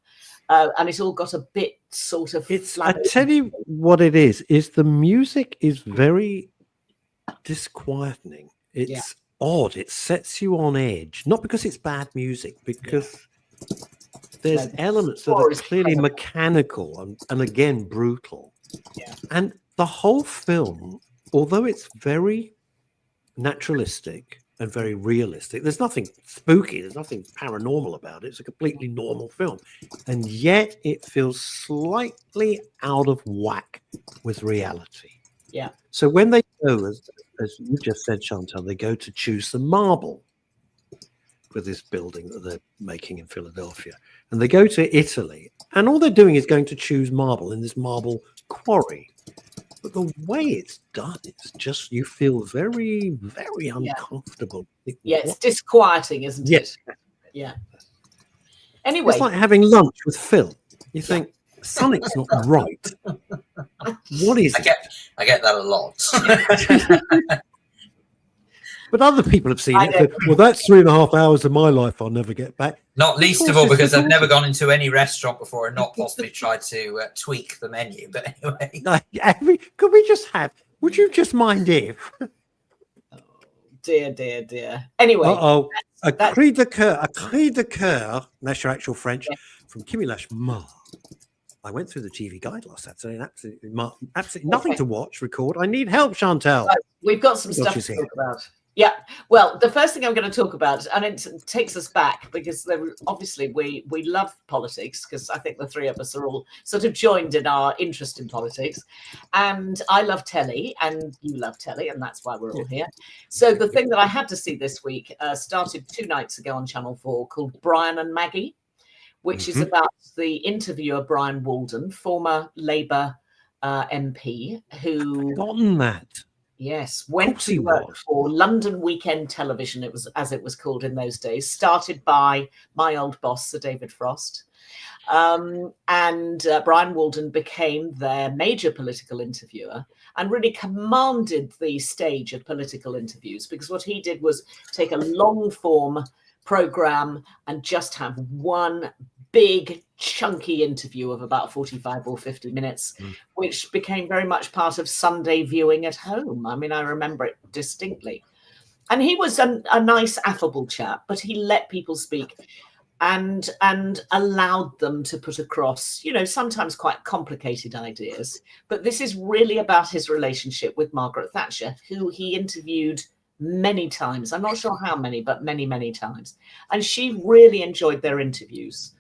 and it all got a bit sort of. I tell you what it is the music is very disquieting. It's odd. It sets you on edge, not because it's bad music, because. There's elements that are clearly mechanical and again brutal. Yeah. And the whole film, although it's very naturalistic and very realistic, there's nothing spooky, there's nothing paranormal about it. It's a completely normal film. And yet it feels slightly out of whack with reality. Yeah. So when they go, as you just said, Chantal, they go to choose the marble for this building that they're making in Philadelphia. And they go to Italy, and all they're doing is going to choose marble in this marble quarry. But the way it's done, it's just, you feel very, very uncomfortable. Yeah, it's disquieting, isn't it? Yeah. Anyway. It's like having lunch with Phil. You think, something's not right. What is it? I get that a lot. But other people have seen it. Well, that's 3.5 hours of my life I'll never get back. Not least of all because I've never gone into any restaurant before and not possibly tried to tweak the menu. But anyway. Could we just have, would you just mind if? Oh, dear. Anyway. A cri de coeur, that's your actual French, from Kimi Lachemar. I went through the TV guide last Saturday and absolutely nothing to watch, record. I need help, Chantal. Right, we've got some stuff to talk about. Yeah, well, the first thing I'm going to talk about, and it takes us back because obviously we love politics because I think the three of us are all sort of joined in our interest in politics. And I love telly and you love telly, and that's why we're all here. So the thing that I had to see this week started 2 nights ago on Channel 4 called Brian and Maggie, which is about the interviewer Brian Walden, former Labour MP, who... I've forgotten that. Yes, went to work for London Weekend Television, it was as it was called in those days, started by my old boss, Sir David Frost. And Brian Walden became their major political interviewer and really commanded the stage of political interviews because what he did was take a long form program and just have one big chunky interview of about 45 or 50 minutes, which became very much part of Sunday viewing at home. I mean, I remember it distinctly. And he was a nice, affable chap, but he let people speak and allowed them to put across, you know, sometimes quite complicated ideas. But this is really about his relationship with Margaret Thatcher, who he interviewed many times. I'm not sure how many, but many, many times. And she really enjoyed their interviews.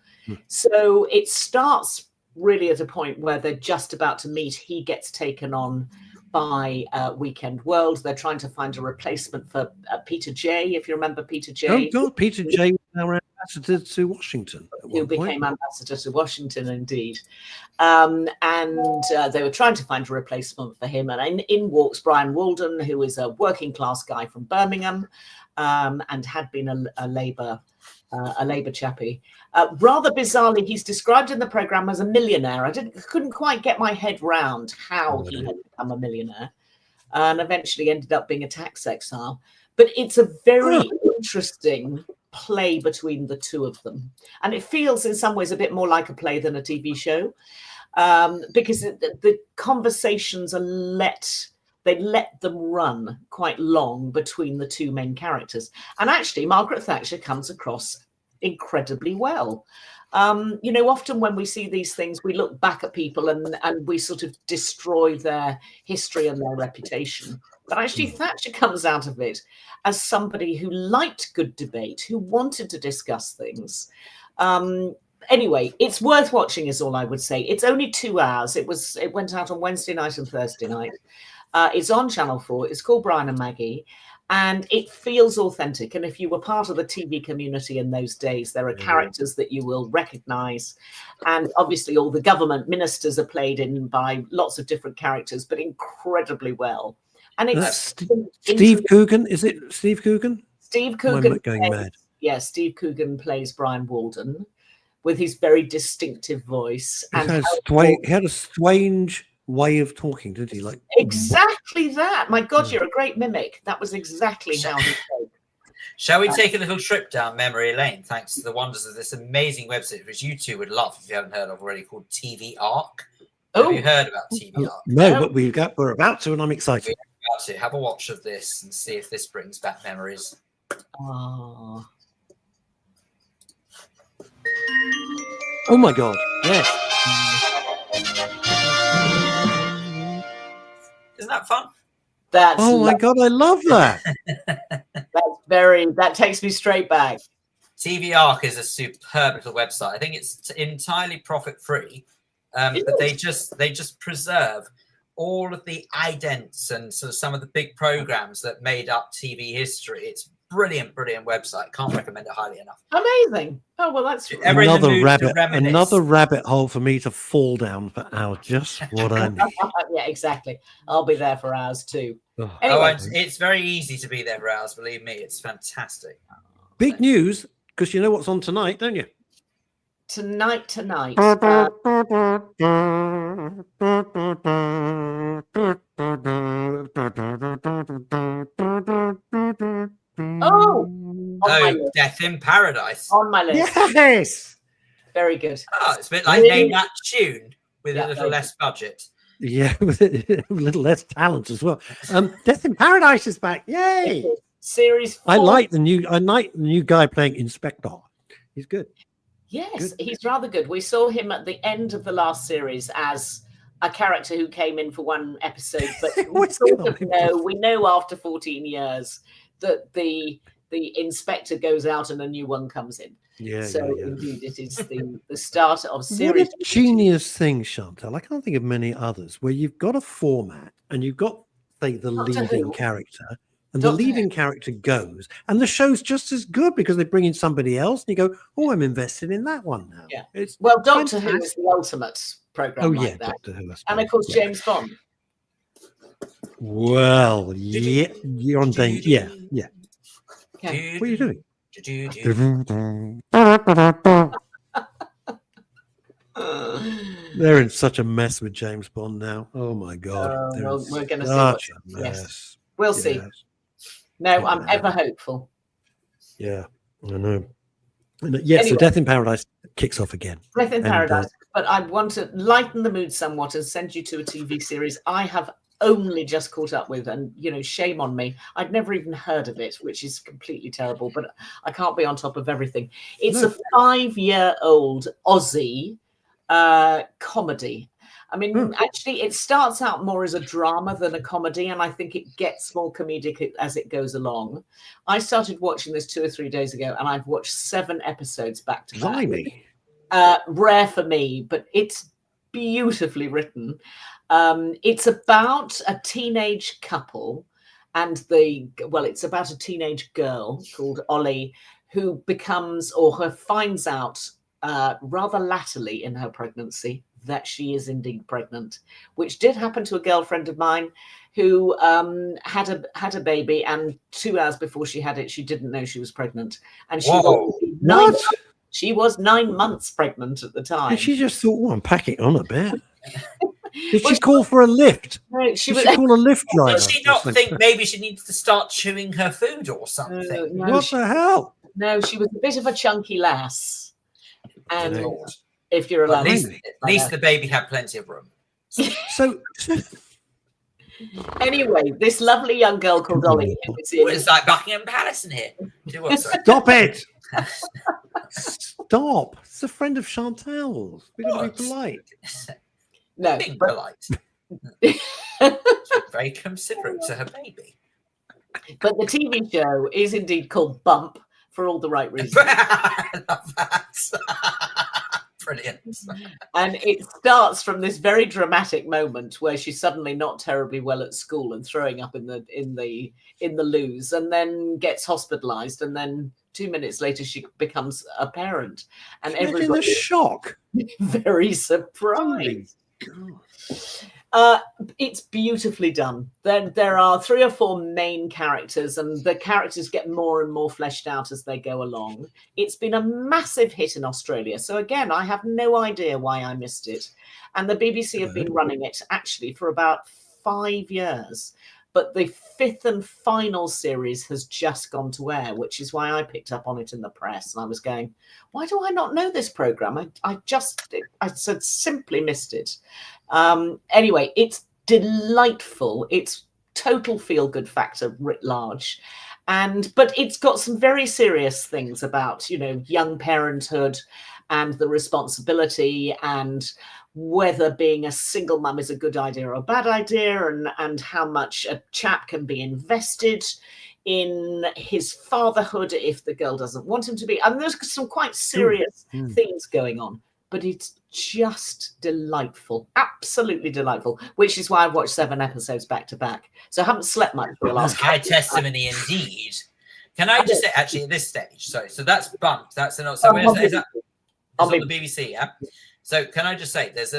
So it starts really at a point where they're just about to meet. He gets taken on by Weekend World. They're trying to find a replacement for Peter Jay, if you remember Peter Jay. Oh, God, Peter Jay was our ambassador to Washington. Who became ambassador to Washington, indeed. And they were trying to find a replacement for him. And in walks Brian Walden, who is a working class guy from Birmingham and had been a Labour chappie. Rather bizarrely, he's described in the programme as a millionaire. I couldn't quite get my head round how he had become a millionaire and eventually ended up being a tax exile. But it's a very interesting play between the two of them. And it feels in some ways a bit more like a play than a TV show because the conversations are they let them run quite long between the two main characters. And actually, Margaret Thatcher comes across incredibly well. You know, often when we see these things, we look back at people and we sort of destroy their history and their reputation. But actually, Thatcher comes out of it as somebody who liked good debate, who wanted to discuss things. Anyway, it's worth watching is all I would say. It's only 2 hours. It went out on Wednesday night and Thursday night. It's on Channel 4. It's called Brian and Maggie, and it feels authentic. And if you were part of the TV community in those days, there are characters that you will recognise. And obviously all the government ministers are played in by lots of different characters, but incredibly well. And it's Steve Coogan. Is it Steve Coogan? Steve Coogan. I'm going mad. Yeah, Steve Coogan plays Brian Walden with his very distinctive voice. And he had a strange way of talking, did he? Like exactly that. My God, you're a great mimic. That was exactly how he spoke. Shall we take a little trip down memory lane thanks to the wonders of this amazing website, which you two would love if you haven't heard of already, called TV Arc? Have you heard about TV Arc? No, but we're about to, and I'm excited. We're about to have a watch of this and see if this brings back memories. Oh my God! Yes. Isn't that fun? My God, I love that. That takes me straight back. TV Arc is a superb little website. I think it's entirely profit free, but they just preserve all of the idents and sort of some of the big programs that made up TV history. It's brilliant website. Can't recommend it highly enough. Amazing. Oh well, that's another rabbit hole for me to fall down for hours. Just what I need. Yeah, exactly. I'll be there for hours too. Anyway. It's very easy to be there for hours. Believe me, it's fantastic. Big news, because you know what's on tonight, don't you? Tonight. Death in Paradise. On my list. Yes. Very good. Oh, it's a bit like Name That Tune with a little less budget. Yeah, with a little less talent as well. Death in Paradise is back. Yay! Series 4. I like the new guy playing Inspector. He's good. Yes, he's rather good. We saw him at the end of the last series as a character who came in for one episode, but we know after 14 years that the inspector goes out and a new one comes in. Indeed, it is the start of series. What a genius thing, Chantal. I can't think of many others where you've got a format and you've got, say, the leading character, and the leading character goes, and the show's just as good because they bring in somebody else, and you go, "Oh, I'm invested in that one now." Yeah, it's Doctor Who is the ultimate program. That. Doctor Who, and of course James Bond. Well, yeah, you're on danger. Yeah. Okay. What are you doing? They're in such a mess with James Bond now. Oh my God. We're going to see. Yes. We'll see. No, I'm ever hopeful. Yeah, I know. Yes, Anyway. so Death in Paradise kicks off again. Death in And, Paradise. But I want to lighten the mood somewhat and send you to a TV series I have only just caught up with, and shame on me. I'd never even heard of it, which is completely terrible, but I can't be on top of everything. It's a 5-year-old Aussie comedy. I mean, actually, it starts out more as a drama than a comedy, and I think it gets more comedic as it goes along. I started watching this 2 or 3 days ago, and I've watched 7 episodes back to back. Blimey. Rare for me, but it's beautifully written. It's about a teenage couple, and it's about a teenage girl called Ollie who finds out rather latterly in her pregnancy that she is indeed pregnant, which did happen to a girlfriend of mine who had a baby, and 2 hours before she had it, she didn't know she was pregnant, and she was 9 months pregnant at the time. And she just thought, "Oh, I'm packing on a bit." Did she call for a lift? No, Did she call a lift driver? Did she not think maybe she needs to start chewing her food or something? What the hell? No, she was a bit of a chunky lass. And Lord. if you're allowed, at least the baby had plenty of room. So anyway, this lovely young girl called Ollie. It's like Buckingham Palace in here. Stop it! Stop! It's a friend of Chantal's. We've got to be polite. No, being polite. Very considerate to her baby. But the TV show is indeed called Bump for all the right reasons. I love that. Brilliant. And it starts from this very dramatic moment where she's suddenly not terribly well at school and throwing up in the loos, and then gets hospitalized, and then 2 minutes later she becomes a parent, and everybody's shock, very surprised. It's beautifully done. There are 3 or 4 main characters, and the characters get more and more fleshed out as they go along. It's been a massive hit in Australia, so again, I have no idea why I missed it. And the BBC have been running it actually for about 5 years, but the 5th and final series has just gone to air, which is why I picked up on it in the press, and I was going, why do I not know this program? I said simply missed it. Anyway, it's delightful. It's total feel-good factor writ large. But it's got some very serious things about, young parenthood and the responsibility, and whether being a single mum is a good idea or a bad idea, and how much a chap can be invested in his fatherhood if the girl doesn't want him to be. And there's some quite serious things going on, but it's just delightful, absolutely delightful, which is why I've watched 7 episodes back to back. So I haven't slept much for the last high testimony indeed. Can I just say, actually, at this stage, so that's Bump. That's an so where's that? On the BBC, yeah. So can I just say, there's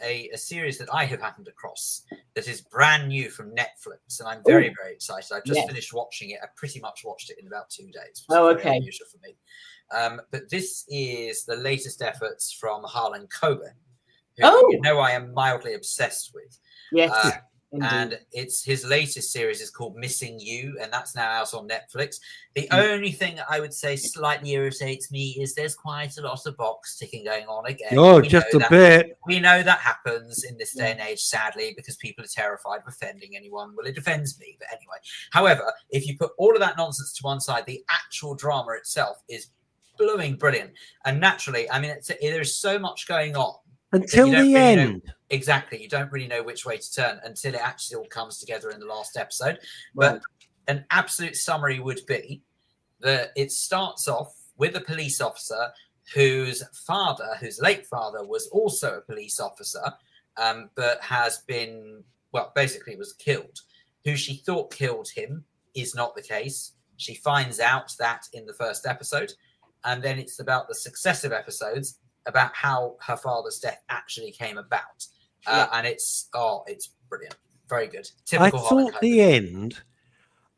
a series that I have happened across that is brand new from Netflix, and I'm very, very excited. I've just finished watching it. I pretty much watched it in about 2 days. Oh, okay. Unusual for me. But this is the latest efforts from Harlan Coben, who I am mildly obsessed with. Yes. And it's his latest series is called Missing You, and that's now out on Netflix. The only thing I would say slightly irritates me is there's quite a lot of box ticking going on again. Oh, just a bit. We know that happens in this day and age, sadly, because people are terrified of offending anyone. Well, it offends me, but anyway. However, if you put all of that nonsense to one side, the actual drama itself is blooming brilliant. And naturally, I mean, there's so much going on. Until the end. Exactly. You don't really know which way to turn until it actually all comes together in the last episode. But an absolute summary would be that it starts off with a police officer whose late father, was also a police officer, but has been, basically was killed. Who she thought killed him is not the case. She finds out that in the first episode. And then it's about the successive episodes about how her father's death actually came about. And it's brilliant. Very good. Typical. I thought the end,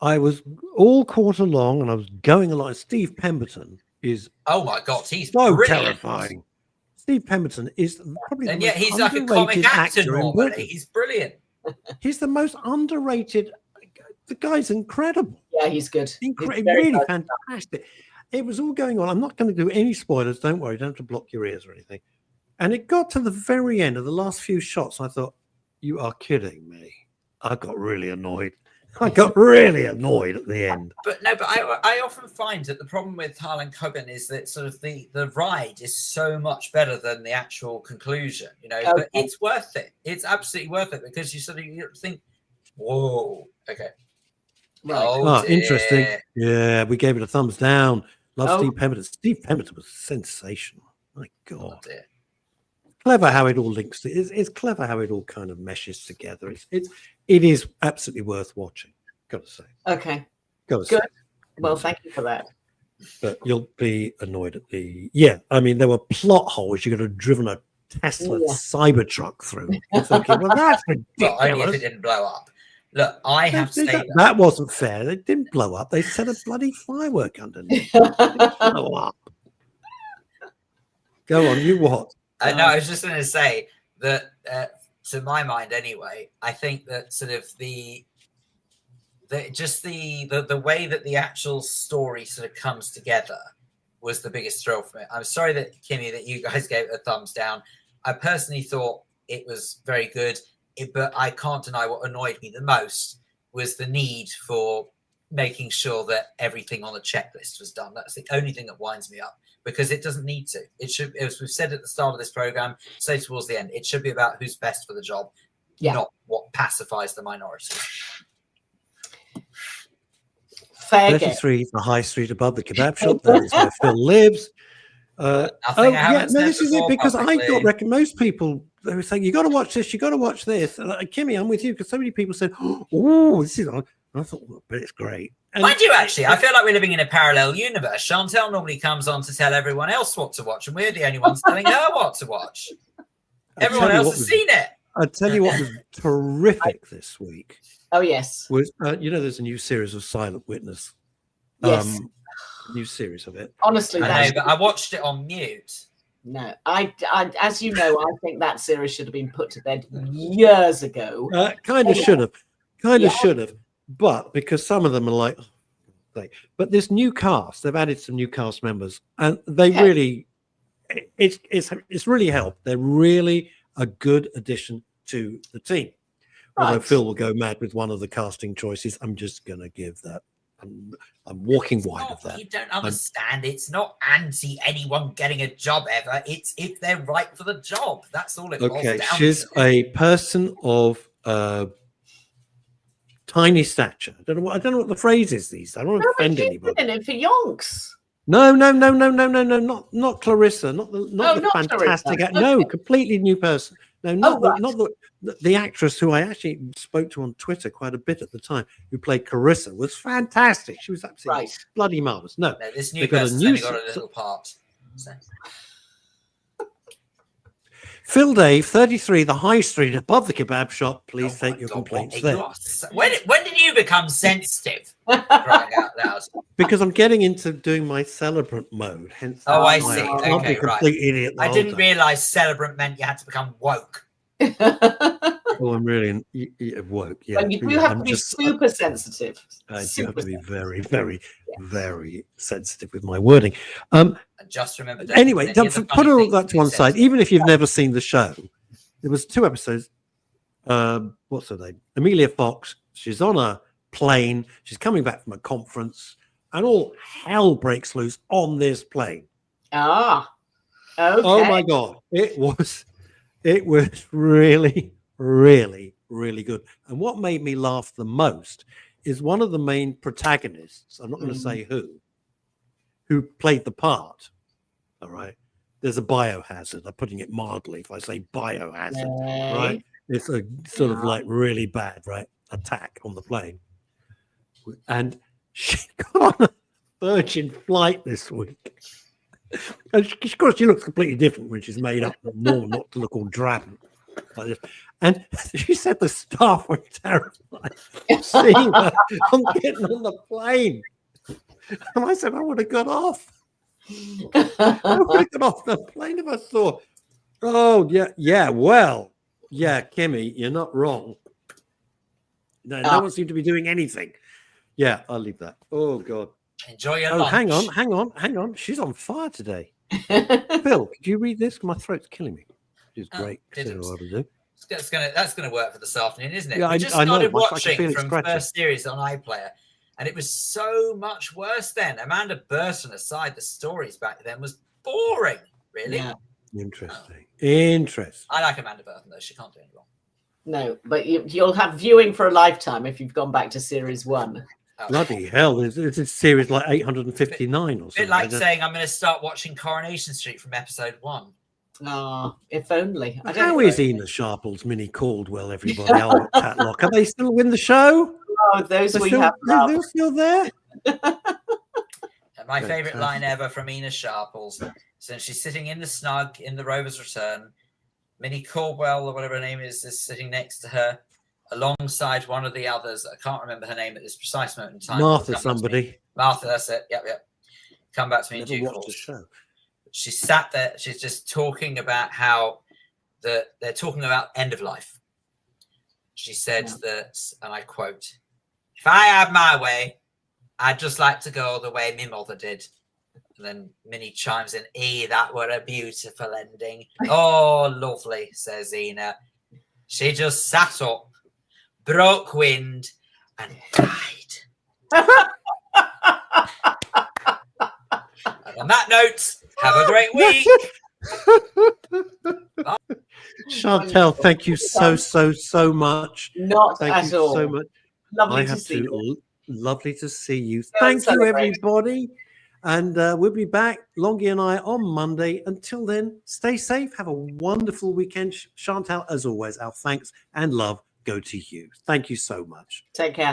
I was all caught along and I was going along. Steve Pemberton is... Oh my God, he's so brilliant. Terrifying. Steve Pemberton is probably the most he's like a comic actor normally. He's brilliant. He's the most underrated... The guy's incredible. Yeah, he's good. Really fantastic. it was all going on. I'm not going to do any spoilers. Don't worry. Don't have to block your ears or anything. And it got to the very end of the last few shots. And I thought, you are kidding me. I got really annoyed. at the end. But I often find that the problem with Harlan Coben is that sort of the ride is so much better than the actual conclusion, you know. Okay. But it's worth it. It's absolutely worth it because you think, whoa, okay. Right. Oh, dear. interesting. Yeah, we gave it a thumbs down. Love Oh. Steve Pemberton. Steve Pemberton was sensational. My Oh, God. dear. Clever how it all links. It's clever how it all kind of meshes together. It is absolutely worth watching. Got to say. Okay. Got to say. Good. Well, thank you for that. But you'll be annoyed at the. Yeah, I mean there were plot holes you could have driven a Tesla Yeah. Cybertruck through. You're thinking, well, that's But only if ridiculous. it didn't blow up. Look, I have to say That wasn't fair. They didn't blow up. They set a bloody firework underneath. It didn't blow up. Go on, you what? no, I was just going to say that, to my mind, anyway, I think that sort of the way that the actual story sort of comes together was the biggest thrill for me. I'm sorry that Kimmy, that you guys gave it a thumbs down. I personally thought it was very good, but I can't deny what annoyed me the most was the need for making sure that everything on the checklist was done. That's the only thing that winds me up. Because it doesn't need to. It should, as we've said at the start of this program, say towards the end, it should be about who's best for the job, not what pacifies the minority. Fair game. 33, the high street above the kebab shop. That is where Phil lives. This is it, because I got most people, they were saying, you got to watch this, you got to watch this. And Kimmy, I'm with you, because so many people said, oh, this is on. I thought, well, but it's great. And Mind you, actually, I feel like we're living in a parallel universe. Chantal normally comes on to tell everyone else what to watch, and we're the only ones telling her what to watch. Everyone else has seen it. I'll tell you what was terrific this week. Oh, yes. Was there's a new series of Silent Witness. Yes. New series of it. Honestly, I know, but I watched it on mute. No, I as you know, I think that series should have been put to bed years ago. Kind of should have. But because some of them are like, but this new cast, they've added some new cast members, and they really, it's really helped. They're really a good addition to the team. Although Phil will go mad with one of the casting choices, I'm just gonna give that. I'm walking wide of that. You don't understand. It's not anti anyone getting a job ever. It's if they're right for the job. That's all it boils down to. She's a person of tiny stature. I don't know what the phrase is these. I don't want to offend anybody. It for yonks. No, not Clarissa, not the fantastic. Clarissa. No, completely new person. No, not the actress who I actually spoke to on Twitter quite a bit at the time, who played Clarissa, was fantastic. She was absolutely bloody marvelous. No, this new person's only got a little part. So. Phil Dave, 33, the high street above the kebab shop. Please take your complaints there. When did you become sensitive? Crying out loud. Because I'm getting into doing my celebrant mode. Hence, I see. I can't be a complete idiot. I didn't realise celebrant meant you had to become woke. Oh, I'm really woke. Yeah, but you do have to be super sensitive. I do have to be very, very, very sensitive with my wording. And just remember. Anyway, put all that to one side. Even if you've never seen the show, there was 2 episodes. What's her name? Amelia Fox. She's on a plane. She's coming back from a conference, and all hell breaks loose on this plane. Okay. Oh my God! It was really, really, really good. And what made me laugh the most is one of the main protagonists. I'm not going to say who played the part. All right. There's a biohazard. I'm putting it mildly. If I say biohazard, right? It's a sort of like really bad, right? Attack on the plane. And she got on a Virgin flight this week. And of course, she looks completely different when she's made up normal, not to look all drab like this. And she said the staff were terrified of seeing her on getting on the plane. And I said, I would have got off. I would have got off the plane if I saw. Oh, well, Kimmy, you're not wrong. No one seemed to be doing anything. Yeah, I'll leave that. Oh, God. Enjoy your Oh, lunch. hang on. She's on fire today. Phil, could you read this? My throat's killing me. Which is great. Considering what I do. That's gonna work for this afternoon, isn't it? Yeah, we just I know. started I can watching feel it from scratching. first series on iPlayer, and it was so much worse then. Amanda Burton aside, the stories back then was boring. Really? Yeah. Interesting. I like Amanda Burton though. She can't do any wrong. No, but you'll have viewing for a lifetime if you've gone back to series 1. Oh. Bloody hell! It's series like 859 or something. A bit like saying I'm going to start watching Coronation Street from episode 1. Ah, if only. I don't How know. is Ina Sharple's Minnie Caldwell? Everybody, Albert Tatlock. Are they still in the show? Oh, those we still, have. they're still there. My favourite line ever from Ina Sharples. So she's sitting in the snug in the Rover's Return. Minnie Caldwell, or whatever her name is sitting next to her, alongside one of the others. I can't remember her name at this precise moment in time. Martha, somebody. Martha, that's it. Yep. Come back to me in Never due watched course. the show. She sat there. She's just talking about how they're talking about end of life. She said that, and I quote, "If I had my way, I'd just like to go the way my mother did." And then Minnie chimes in, that were a beautiful ending." "Oh, lovely," says Ina. "She just sat up, broke wind, and died." And on that note, have a great week. Chantal, thank you so much. Thank you all. so much. Lovely to see you. Lovely to see you. Thank you, everybody. And we'll be back, Longy and I, on Monday. Until then, stay safe. Have a wonderful weekend. Chantal, as always, our thanks and love go to you. Thank you so much. Take care.